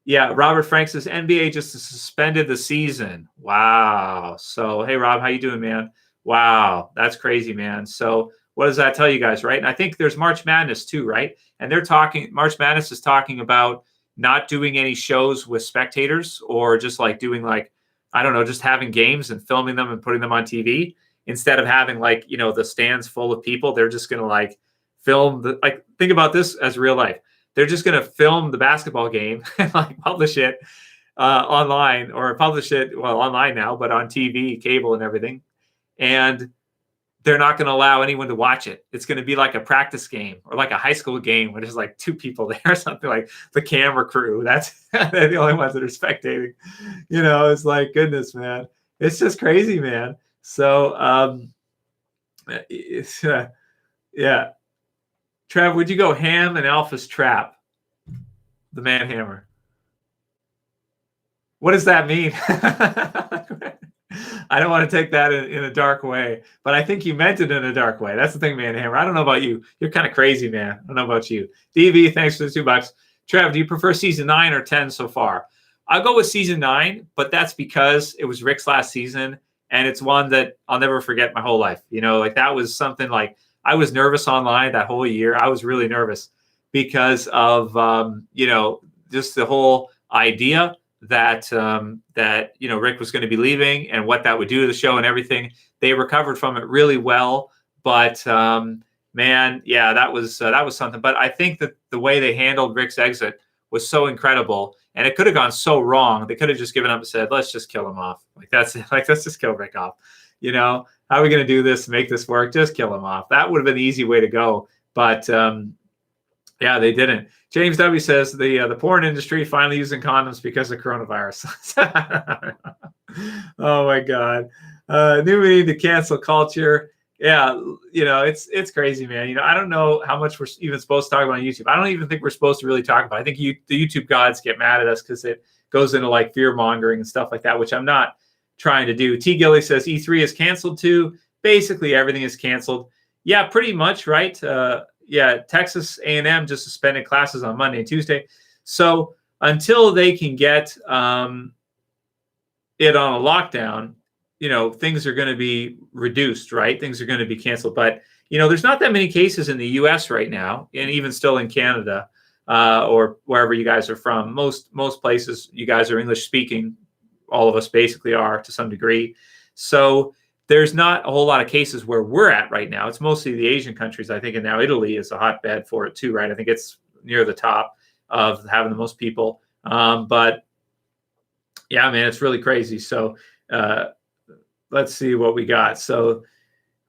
yeah, Robert Frank says NBA just suspended the season. Wow. So, hey, Rob, how you doing, man? Wow, that's crazy, man. So what does that tell you guys, right? And I think there's March Madness too, right? And March Madness is talking about not doing any shows with spectators, or just like doing like, I don't know, just having games and filming them and putting them on TV instead of having like, the stands full of people. They're just going to like film think about this as real life. They're just going to film the basketball game and like publish it online, or publish it, well, online now, but on TV, cable and everything. And they're not going to allow anyone to watch it. It's going to be like a practice game or like a high school game where there's like 2 people there or something, like the camera crew. That's they're the only ones that are spectating. It's like, goodness, man. It's just crazy, man. So, yeah. Trev, would you go ham and Alpha's trap? The man hammer. What does that mean? I don't want to take that in a dark way, but I think you meant it in a dark way. That's the thing, man hammer. I don't know about you. You're kind of crazy, man. I don't know about you. DV, thanks for the $2. Trev, do you prefer season 9 or 10 so far? I'll go with season 9, but that's because it was Rick's last season, and it's one that I'll never forget my whole life. Like that was something like, I was nervous online that whole year. I was really nervous because of, just the whole idea that Rick was going to be leaving and what that would do to the show and everything. They recovered from it really well, but man, yeah, that was something. But I think that the way they handled Rick's exit was so incredible, and it could have gone so wrong. They could have just given up and said, let's just kill him off. Let's just kill Rick off. How are we going to do this, make this work? Just kill him off. That would have been the easy way to go. But yeah, they didn't. James W. says the porn industry finally using condoms because of coronavirus. Oh my God. New meaning to cancel culture. Yeah, it's crazy, man. I don't know how much we're even supposed to talk about on YouTube. I don't even think we're supposed to really talk about it. I think the YouTube gods get mad at us because it goes into like fear mongering and stuff like that, which I'm not trying to do. T. Gilly says E3 is canceled too. Basically, everything is canceled. Yeah, pretty much, right? Yeah, Texas A&M just suspended classes on Monday and Tuesday. So until they can get it on a lockdown, things are going to be reduced, right? Things are going to be canceled. But, there's not that many cases in the US right now, and even still in Canada or wherever you guys are from. Most places you guys are English speaking. All of us basically are to some degree. So there's not a whole lot of cases where we're at right now. It's mostly the Asian countries, I think, and now Italy is a hotbed for it too, right? I think it's near the top of having the most people. But yeah, man, it's really crazy. So let's see what we got. So,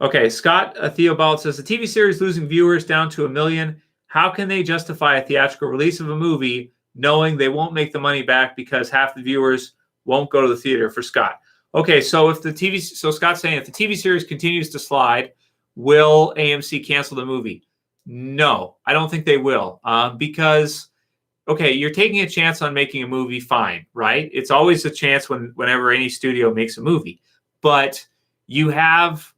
okay, Scott Theobald says the TV series losing viewers down to 1 million. How can they justify a theatrical release of a movie knowing they won't make the money back because half the viewers won't go to the theater? For Scott. Okay, so Scott's saying if the TV series continues to slide, will AMC cancel the movie? No, I don't think they will, because okay, you're taking a chance on making a movie, fine, right? It's always a chance whenever any studio makes a movie, but you have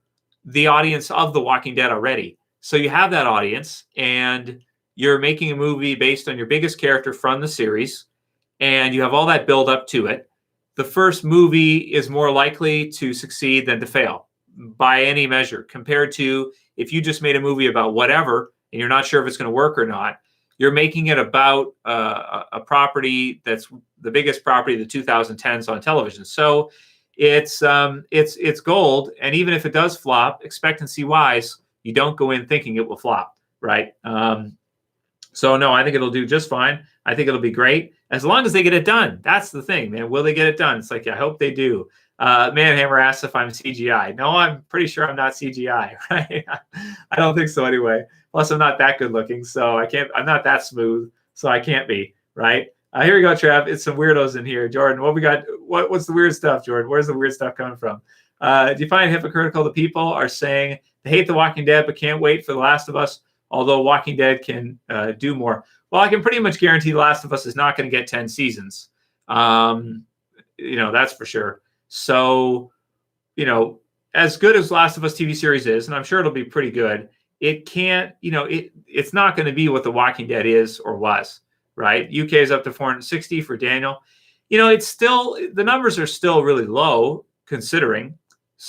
the audience of The Walking Dead already. So you have that audience, and you're making a movie based on your biggest character from the series, and you have all that build up to it. The first movie is more likely to succeed than to fail by any measure, compared to if you just made a movie about whatever and you're not sure if it's going to work or not. You're making it about a property that's the biggest property of the 2010s on television. So it's gold. And even if it does flop, expectancy wise, you don't go in thinking it will flop, right? So no, I think it'll do just fine. I think it'll be great as long as they get it done. That's the thing, man. Will they get it done? It's like, I hope they do. Manhammer asks if I'm CGI. No, I'm pretty sure I'm not CGI, right? I don't think so anyway. Plus, I'm not that good looking, so I'm not that smooth, so I can't be, right? Here we go, Trev. It's some weirdos in here. Jordan, what we got? What's the weird stuff, Jordan? Where's the weird stuff coming from? Do you find hypocritical that people are saying they hate The Walking Dead but can't wait for The Last of Us, although Walking Dead can do more? Well, I can pretty much guarantee The Last of Us is not going to get 10 seasons. That's for sure. So, as good as Last of Us TV series is, and I'm sure it'll be pretty good, it can't, it's not going to be what The Walking Dead is or was, right? UK is up to 460 for Daniel. It's still, the numbers are still really low considering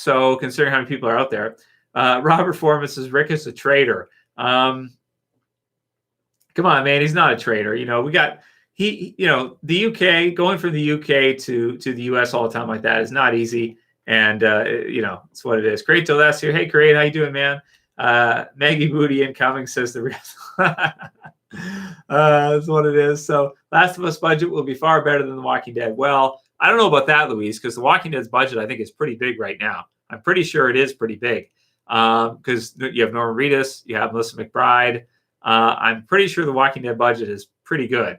how many people are out there. Robert Foreman says Rick is a traitor. Come on, man, he's not a traitor. We got the UK, going from the UK to the US all the time like that is not easy. And it's what it is. Great till that's here. Hey, great, how you doing, man? Maggie Booty incoming says the real. That's what it is. So Last of Us budget will be far better than The Walking Dead. Well, I don't know about that, Louise, because The Walking Dead's budget I think is pretty big right now. I'm pretty sure it is pretty big because you have Norman Reedus, you have Melissa McBride. I'm pretty sure The Walking Dead budget is pretty good.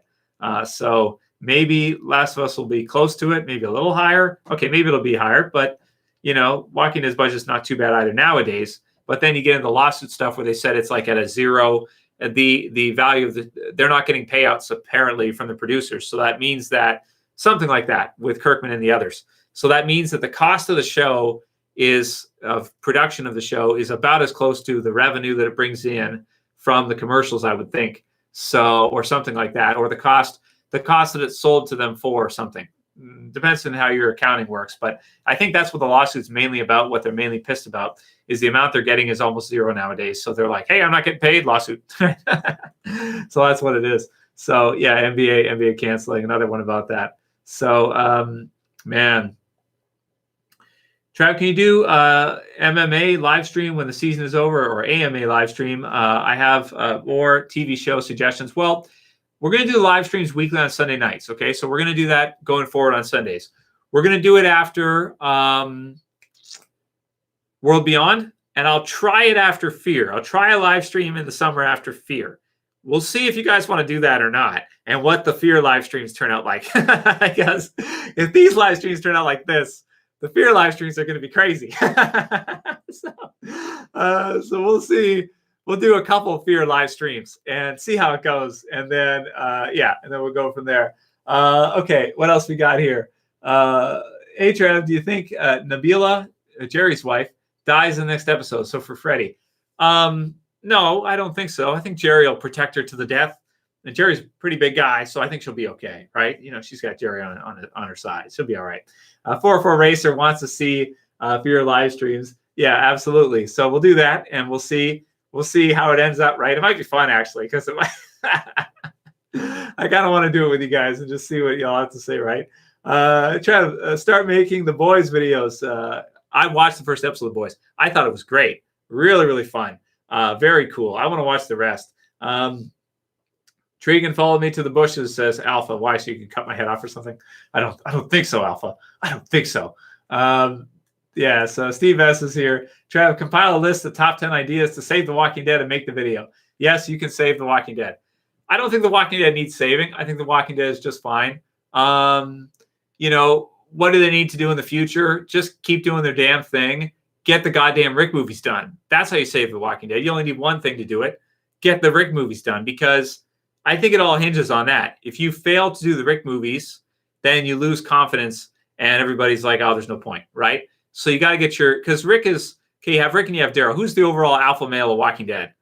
So maybe Last of Us will be close to it, maybe a little higher. Okay, maybe it'll be higher, but Walking Dead's budget is not too bad either nowadays. But then you get into lawsuit stuff where they said it's like at a zero. The value of they're not getting payouts apparently from the producers. So that means that something like that with Kirkman and the others. So that means that the cost of the show of production of the show is about as close to the revenue that it brings in from the commercials, I would think. So, or something like that, or the cost that it's sold to them for, or something. Depends on how your accounting works, but I think that's what the lawsuit's mainly about. What they're mainly pissed about is the amount they're getting is almost zero nowadays. So they're like, "Hey, I'm not getting paid." Lawsuit. So that's what it is. So yeah, NBA canceling, another one about that. So man, Trev, can you do MMA live stream when the season is over, or AMA live stream? I have more TV show suggestions. Well, we're going to do live streams weekly on Sunday nights. Okay, so we're going to do that going forward on Sundays. We're going to do it after World Beyond, and I'll try it after Fear. I'll try a live stream in the summer after Fear. We'll see if you guys want to do that or not, and what the Fear live streams turn out like. Because if these live streams turn out like this, the fear live streams are going to be crazy. so we'll see. We'll do a couple of fear live streams and see how it goes. And then, and then we'll go from there. Okay, what else we got here? Hey, Trev, do you think Nabila, Jerry's wife, dies in the next episode? So for Freddie. No, I don't think so. I think Jerry will protect her to the death. And Jerry's a pretty big guy, so I think she'll be okay, right? She's got Jerry on her side. She'll be all right. 404 Racer wants to see fear live streams. Yeah, absolutely. So we'll do that, and we'll see how it ends up, right? It might be fun, actually, because it might I kind of want to do it with you guys and just see what y'all have to say, right? Trev, start making the boys videos. I watched the first episode of the boys. I thought it was great. Really, really fun. Very cool. I want to watch the rest. Tregan followed me to the bushes, says Alpha. Why? So you can cut my head off or something? I don't think so, Alpha. I don't think so. So Steve S is here. Trev, compile a list of top 10 ideas to save The Walking Dead and make the video. Yes, you can save The Walking Dead. I don't think The Walking Dead needs saving. I think The Walking Dead is just fine. What do they need to do in the future? Just keep doing their damn thing. Get the goddamn Rick movies done. That's how you save The Walking Dead. You only need one thing to do it. Get the Rick movies done, because I think it all hinges on that. If you fail to do the Rick movies, then you lose confidence and everybody's like, oh, there's no point, right? So you got to get because Rick is, okay, you have Rick and you have Daryl. Who's the overall alpha male of Walking Dead?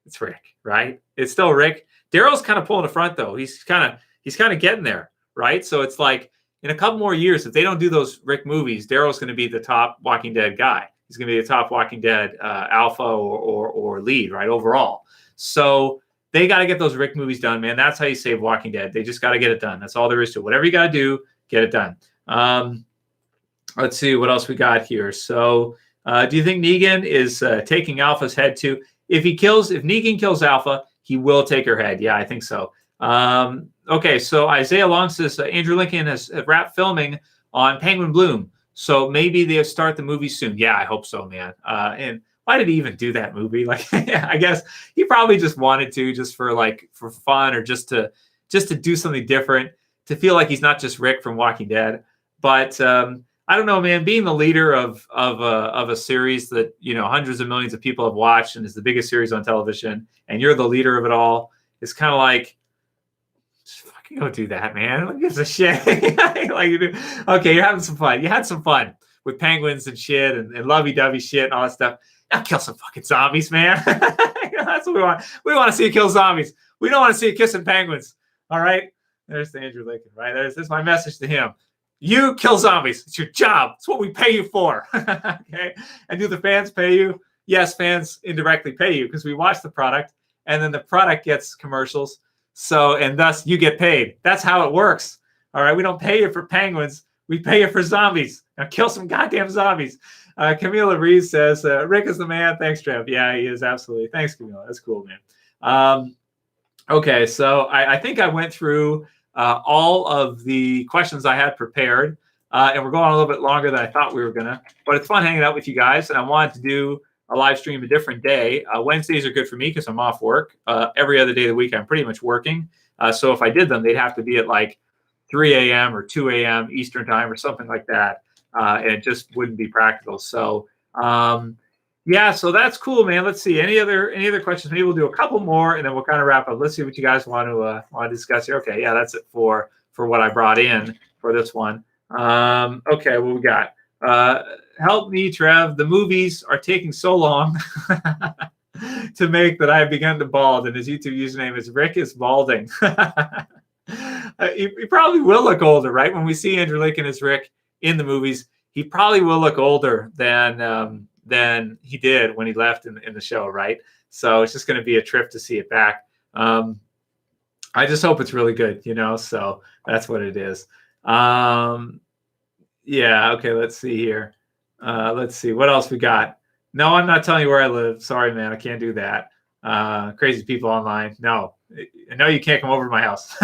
It's Rick, right? It's still Rick. Daryl's kind of pulling the front, though. He's kind of getting there, right? So it's like, in a couple more years, if they don't do those Rick movies, Daryl's going to be the top Walking Dead guy. He's going to be the top Walking Dead alpha or lead, right, overall. So they got to get those Rick movies done, man. That's how you save Walking Dead. They just got to get it done. That's all there is to it. Whatever you got to do, get it done. Let's see what else we got here. So do you think Negan is taking Alpha's head too? If Negan kills Alpha, he will take her head. Yeah, I think so. Okay, so Isaiah Long says Andrew Lincoln has wrapped filming on Penguin Bloom. So maybe they'll start the movie soon. Yeah, I hope so, man. And why did he even do that movie? Like, I guess he probably just wanted to, just for fun, or just to do something different, to feel like he's not just Rick from Walking Dead. But I don't know, man. Being the leader of a series that hundreds of millions of people have watched and is the biggest series on television, and you're the leader of it all, it's kind of like, just fucking go do that, man. Who gives a shit? Okay, you're having some fun. You had some fun with penguins and shit and lovey-dovey shit and all that stuff. Now kill some fucking zombies, man. That's what we want. We want to see you kill zombies. We don't want to see you kissing penguins. All right? There's the Andrew Lincoln, right? There's my message to him. You kill zombies. It's your job. It's what we pay you for. Okay? And do the fans pay you? Yes, fans indirectly pay you because we watch the product, and then the product gets commercials. So, and thus you get paid. That's how it works. All right? We don't pay you for penguins. We pay you for zombies. Now kill some goddamn zombies. Camila Reeves says, Rick is the man. Thanks, Trev. Yeah, he is. Absolutely. Thanks, Camila. That's cool, man. Okay, so I think I went through all of the questions I had prepared, and we're going a little bit longer than I thought we were going to. But it's fun hanging out with you guys, and I wanted to do a live stream a different day. Wednesdays are good for me because I'm off work. Every other day of the week, I'm pretty much working. So if I did them, they'd have to be at like 3 a.m. or 2 a.m. Eastern time or something like that. And it just wouldn't be practical. So, so that's cool, man. Let's see. Any other questions? Maybe we'll do a couple more, and then we'll kind of wrap up. Let's see what you guys want to discuss here. Okay, yeah, that's it for what I brought in for this one. Okay, what we got? Help me, Trev. The movies are taking so long to make that I have begun to bald, and his YouTube username is Rick is Balding. He probably will look older, right? When we see Andrew Lincoln as Rick in the movies, he probably will look older than he did when he left in the show, right? So it's just going to be a trip to see it back. I just hope it's really good, so that's what it is. Yeah, okay, let's see here. Let's see, what else we got? No, I'm not telling you where I live. Sorry, man, I can't do that. Crazy people online. No, I know you can't come over to my house.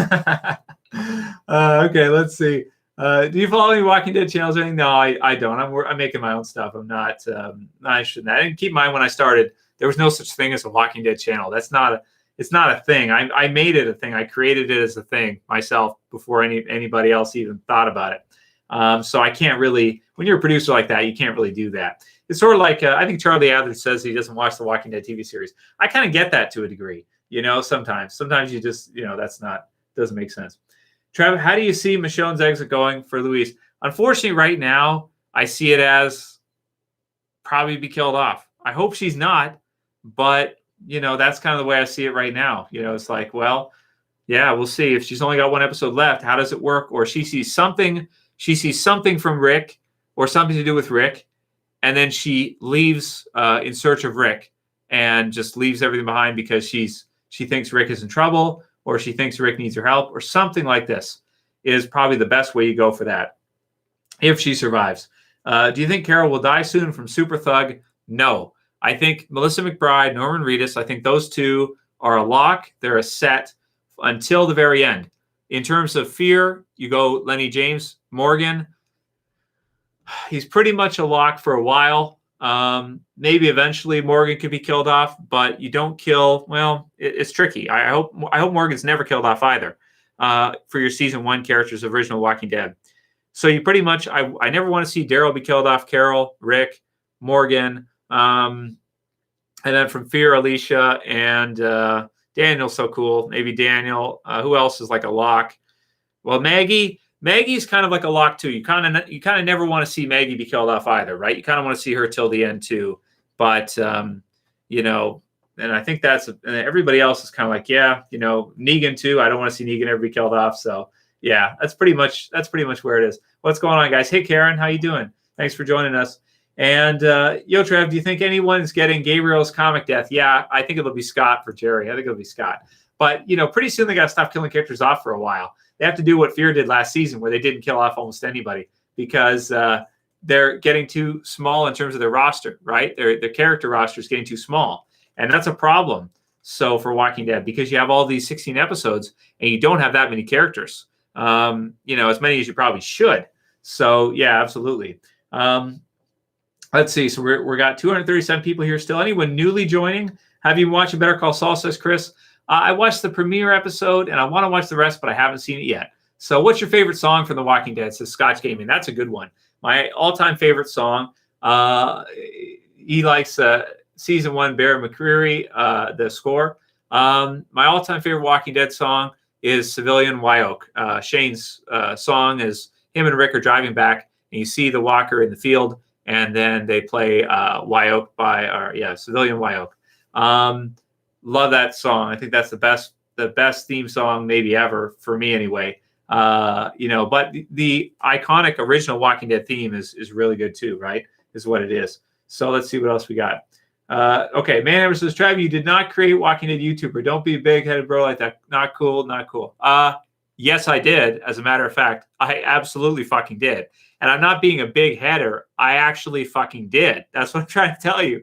Okay, let's see. Do you follow any Walking Dead channels or anything? No, I don't. I'm making my own stuff. I'm not interested in that. And keep in mind, when I started, there was no such thing as a Walking Dead channel. It's not a thing. I made it a thing. I created it as a thing myself before anybody else even thought about it. So I can't really, when you're a producer like that, you can't really do that. It's sort of like I think Charlie Adler says he doesn't watch the Walking Dead TV series. I kind of get that to a degree, sometimes you just, that's not, doesn't make sense. Trev, how do you see Michonne's exit going for Luis? Unfortunately, right now, I see it as probably be killed off. I hope she's not, but, that's kind of the way I see it right now. It's like, well, yeah, we'll see. If she's only got one episode left, how does it work? Or she sees something from Rick or something to do with Rick, and then she leaves in search of Rick and just leaves everything behind because she thinks Rick is in trouble, or she thinks Rick needs her help, or something like this is probably the best way you go for that if she survives. Do you think Carol will die soon from Super Thug? No. I think Melissa McBride, Norman Reedus, I think those two are a lock. They're a set until the very end. In terms of fear, you go Lenny James, Morgan. He's pretty much a lock for a while. Maybe eventually Morgan could be killed off, but you don't kill. Well, it's tricky. I hope Morgan's never killed off either for your season 1 characters of original Walking Dead. So you pretty much, I never want to see Daryl be killed off. Carol, Rick, Morgan, and then from Fear, Alicia, and Daniel's so cool. Maybe Daniel. Who else is like a lock? Well, Maggie's kind of like a lock too. You kind of never want to see Maggie be killed off either, right? You kind of want to see her till the end too. But and I think and everybody else is kind of like, yeah, Negan too. I don't want to see Negan ever be killed off. So yeah, that's pretty much where it is. What's going on, guys? Hey, Karen, how you doing? Thanks for joining us. And Trev, do you think anyone's getting Gabriel's comic death? Yeah, I think it'll be Scott for Jerry. I think it'll be Scott. But pretty soon they got to stop killing characters off for a while. They have to do what Fear did last season, where they didn't kill off almost anybody because they're getting too small in terms of their roster, right? Their character roster is getting too small, and that's a problem. So for Walking Dead, because you have all these 16 episodes and you don't have that many characters, as many as you probably should. So yeah, absolutely. Let's see. So we got 237 people here still. Anyone newly joining? Have you watched Better Call Saul, says Chris? I watched the premiere episode, and I want to watch the rest, but I haven't seen it yet. So what's your favorite song from The Walking Dead? Says Scotch Gaming. That's a good one. My all-time favorite song. He likes Season 1, Barry McCreary, the score. My all-time favorite Walking Dead song is Civilian Wyoke. Shane's song is him and Rick are driving back, and you see the walker in the field, and then they play Wyoke Civilian Wyoke. Love that song. I think that's the best theme song maybe ever for me anyway. But the iconic original Walking Dead theme is really good too, right? Is what it is. So let's see what else we got. Okay, Man Ever says, Trev, you did not create Walking Dead YouTuber. Don't be a big-headed bro like that. Not cool, not cool. Yes, I did. As a matter of fact, I absolutely fucking did. And I'm not being a big header. I actually fucking did. That's what I'm trying to tell you.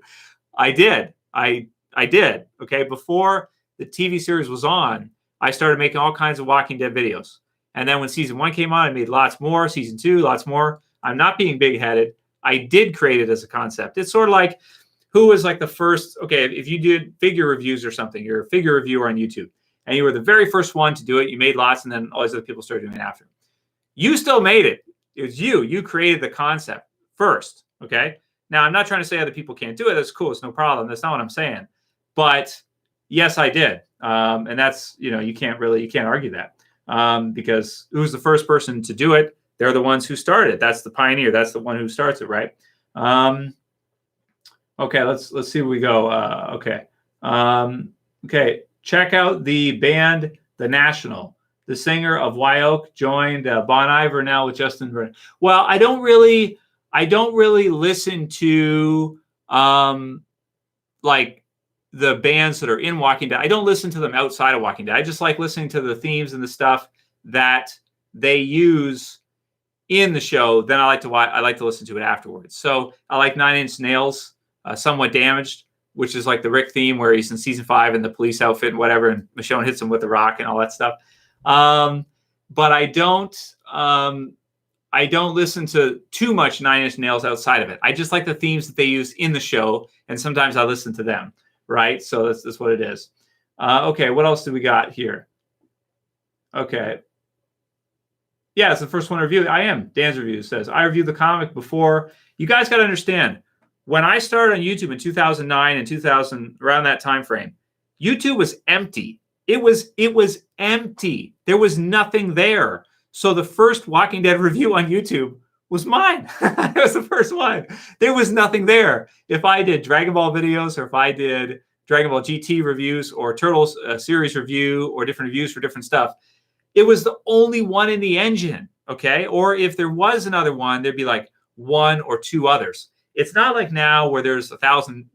I did. I did. Okay. Before the TV series was on, I started making all kinds of Walking Dead videos. And then when season 1 came on, I made lots more. Season 2, lots more. I'm not being big-headed. I did create it as a concept. It's sort of like who was like the first, okay, if you did figure reviews or something, you're a figure reviewer on YouTube, and you were the very first one to do it. You made lots, and then all these other people started doing it after. You still made it. It was you. You created the concept first, okay? Now, I'm not trying to say other people can't do it. That's cool. It's no problem. That's not what I'm saying. But yes, I did. And that's, you can't argue that because who's the first person to do it? They're the ones who started. That's the pioneer. That's the one who starts it, right? Okay, let's see where we go. Okay, check out the band The National. The singer of Wyoke joined Bon Iver now with Justin Vernon. Well, I don't really listen to like the bands that are in Walking Dead. I don't listen to them outside of Walking Dead. I just like listening to the themes and the stuff that they use in the show. Then I like to listen to it afterwards. So I like 9 Inch Nails, Somewhat Damaged, which is like the Rick theme where he's in season 5 in the police outfit and whatever, and Michonne hits him with the rock and all that stuff. But I don't listen to too much 9 Inch Nails outside of it. I just like the themes that they use in the show, and sometimes I listen to them. Right. So that's what it is. Okay. What else do we got here? Okay. Yeah, it's the first one to review. I am. Dan's review says, I reviewed the comic before. You guys got to understand, when I started on YouTube in 2009 and 2000, around that time frame, YouTube was empty. It was empty. There was nothing there. So the first Walking Dead review on YouTube was mine. It was the first one. There was nothing there. If I did Dragon Ball videos, or if I did Dragon Ball GT reviews, or Turtles series review, or different reviews for different stuff, it was the only one in the engine. Okay. Or if there was another one, there'd be like one or two others. It's not like now where there's 1,000,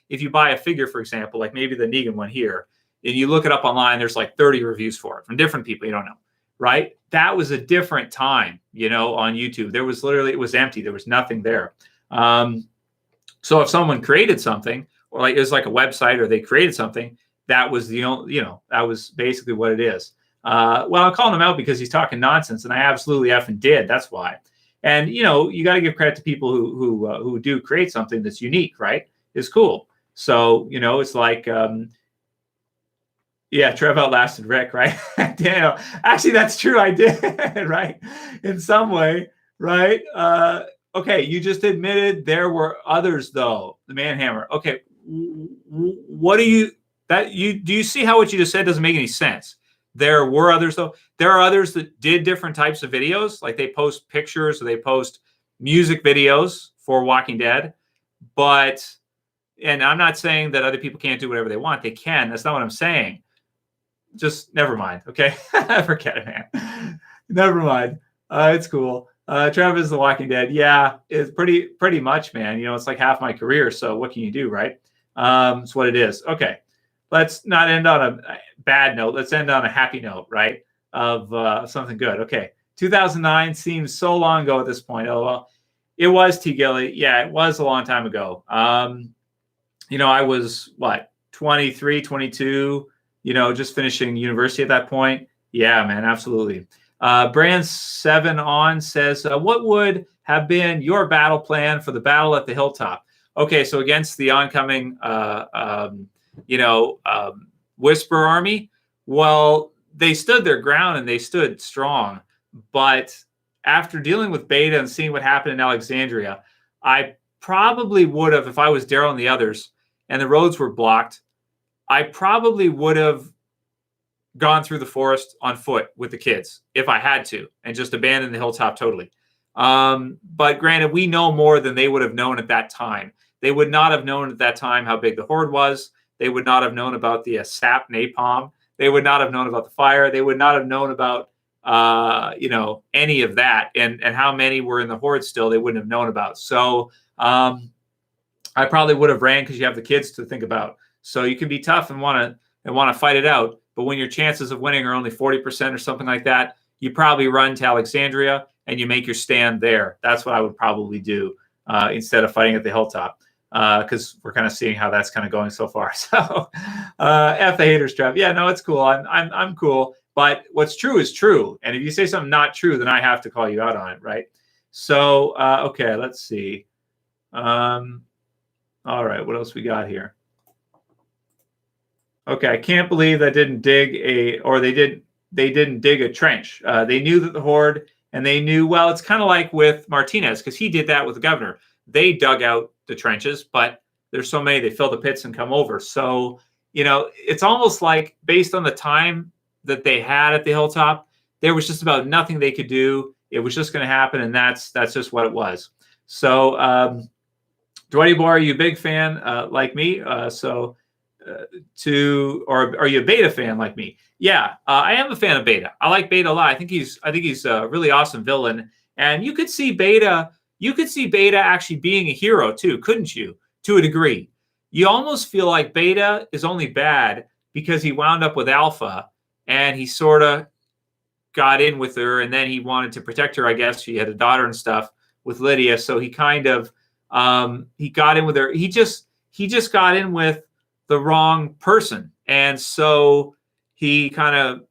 if you buy a figure, for example, like maybe the Negan one here, and you look it up online, there's like 30 reviews for it from different people you don't know, right? That was a different time, on YouTube. There was literally, it was empty. There was nothing there. So if someone created something, or like it was like a website, or they created something, that was that was basically what it is. Well, I'm calling him out because he's talking nonsense, and I absolutely effing did. That's why. And you got to give credit to people who do create something that's unique, right? It's cool. So it's like, yeah, Trev outlasted Rick, right? Damn, actually, that's true. I did, right? In some way, right? Okay, you just admitted there were others, though. The Manhammer. Okay, what do you see how what you just said doesn't make any sense? There were others, though. There are others that did different types of videos, like they post pictures or they post music videos for Walking Dead. And I'm not saying that other people can't do whatever they want. They can. That's not what I'm saying. Just never mind. Okay, forget it, man. Never mind. It's cool. Travis The Walking Dead. Yeah, it's pretty much, man. It's like half my career. So what can you do, right? It's what it is. Okay. Let's not end on a bad note. Let's end on a happy note, right? Of something good. Okay. 2009 seems so long ago at this point. Oh, well, it was T. Gilly. Yeah, it was a long time ago. I was, 23, 22, just finishing university at that point. Yeah, man, absolutely. Brand 7 on says, what would have been your battle plan for the battle at the hilltop? Okay, so against the oncoming Whisper Army, well, they stood their ground and they stood strong. But after dealing with Beta and seeing what happened in Alexandria, I probably would have, if I was Daryl and the others and the roads were blocked, I probably would have gone through the forest on foot with the kids if I had to, and just abandoned the hilltop totally. But granted, we know more than they would have known at that time. They would not have known at that time how big the horde was. They would not have known about the sap napalm. They would not have known about the fire. They would not have known about, any of that, and how many were in the horde still. They wouldn't have known about. So I probably would have ran, because you have the kids to think about. So you can be tough and want to fight it out. But when your chances of winning are only 40% or something like that, you probably run to Alexandria and you make your stand there. That's what I would probably do instead of fighting at the hilltop. Because we're kind of seeing how that's kind of going so far. So, F the haters, Trev. Yeah, no, it's cool. I'm cool. But what's true is true. And if you say something not true, then I have to call you out on it, right? So, okay, let's see. All right, what else we got here? Okay, I can't believe they didn't dig they didn't dig a trench. They knew that the horde, and they knew, well, it's kind of like with Martinez, because he did that with the governor. They dug out the trenches, but there's so many, they fill the pits and come over. So, it's almost like, based on the time that they had at the hilltop, there was just about nothing they could do. It was just going to happen, and that's just what it was. So, Dwighty Boy, are you a big fan like me? Or are you a Beta fan like me? Yeah, I am a fan of Beta. I like Beta a lot. I think he's a really awesome villain, and you could see Beta actually being a hero too, couldn't you? To a degree, you almost feel like Beta is only bad because he wound up with Alpha, and he sort of got in with her, and then he wanted to protect her. I guess she had a daughter and stuff with Lydia, so he kind of he got in with her. He just got in with the wrong person, and so he kind of,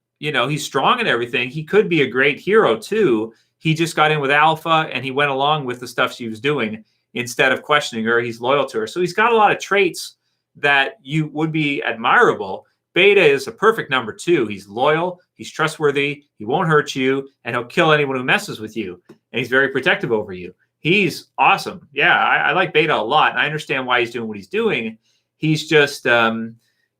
he's strong and everything. He could be a great hero too. He just got in with Alpha, and he went along with the stuff she was doing instead of questioning her. He's loyal to her, so he's got a lot of traits that you would be admirable. Beta is a perfect number 2. He's loyal, he's trustworthy, he won't hurt you, and he'll kill anyone who messes with you. And he's very protective over you. He's awesome. Yeah, I like Beta a lot, and I understand why he's doing what he's doing. He's just,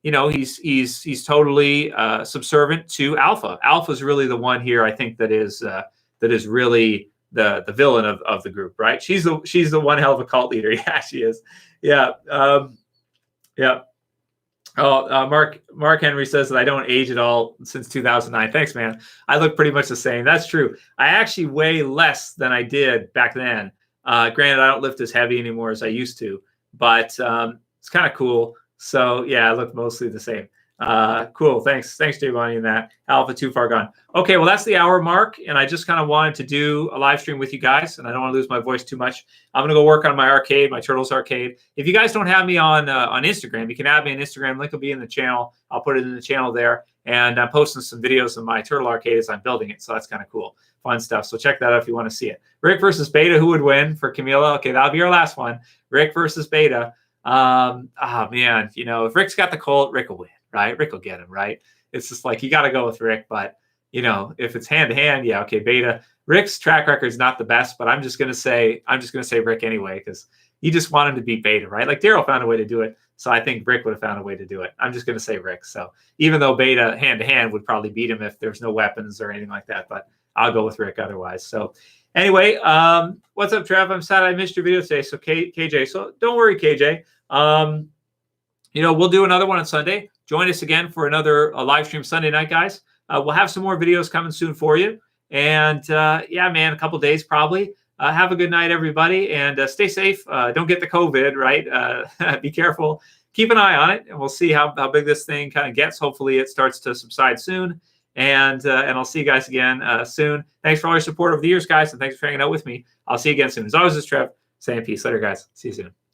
he's totally subservient to Alpha. Alpha is really the one here, I think, that is really the villain of the group, right? She's the one hell of a cult leader. Yeah, she is. Yeah. Yeah. Oh, Mark Henry says that I don't age at all since 2009. Thanks, man. I look pretty much the same. That's true. I actually weigh less than I did back then. Granted, I don't lift as heavy anymore as I used to, but it's kind of cool. So yeah, I look mostly the same. Cool. Thanks, Giovanni, in that. Alpha too far gone. Okay, well, that's the hour mark, and I just kind of wanted to do a live stream with you guys, and I don't want to lose my voice too much. I'm gonna go work on my arcade, my Turtles arcade. If you guys don't have me on Instagram, you can add me on Instagram. Link will be in the channel. I'll put it in the channel there, and I'm posting some videos of my Turtle arcade as I'm building it, so that's kind of cool, fun stuff. So check that out if you want to see it. Rick versus Beta, who would win for Camila? Okay, that'll be our last one. Rick versus Beta. Man, if Rick's got the Colt, Rick will win. Right, Rick will get him. Right, it's just like you got to go with Rick. But if it's hand to hand, yeah, okay. Beta, Rick's track record is not the best, but I'm just gonna say Rick anyway because you just want him to beat Beta, right? Like Daryl found a way to do it, so I think Rick would have found a way to do it. I'm just gonna say Rick. So even though Beta hand to hand would probably beat him if there's no weapons or anything like that, but I'll go with Rick otherwise. So anyway, what's up, Trev? I'm sad I missed your video today. So KJ, so don't worry, KJ. We'll do another one on Sunday. Join us again for another live stream Sunday night, guys. We'll have some more videos coming soon for you. And yeah, man, a couple days probably. Have a good night, everybody, and stay safe. Don't get the COVID, right? Be careful. Keep an eye on it, and we'll see how big this thing kind of gets. Hopefully, it starts to subside soon. And I'll see you guys again soon. Thanks for all your support over the years, guys, and thanks for hanging out with me. I'll see you again soon. As always, this is Trev saying peace. Later, guys. See you soon.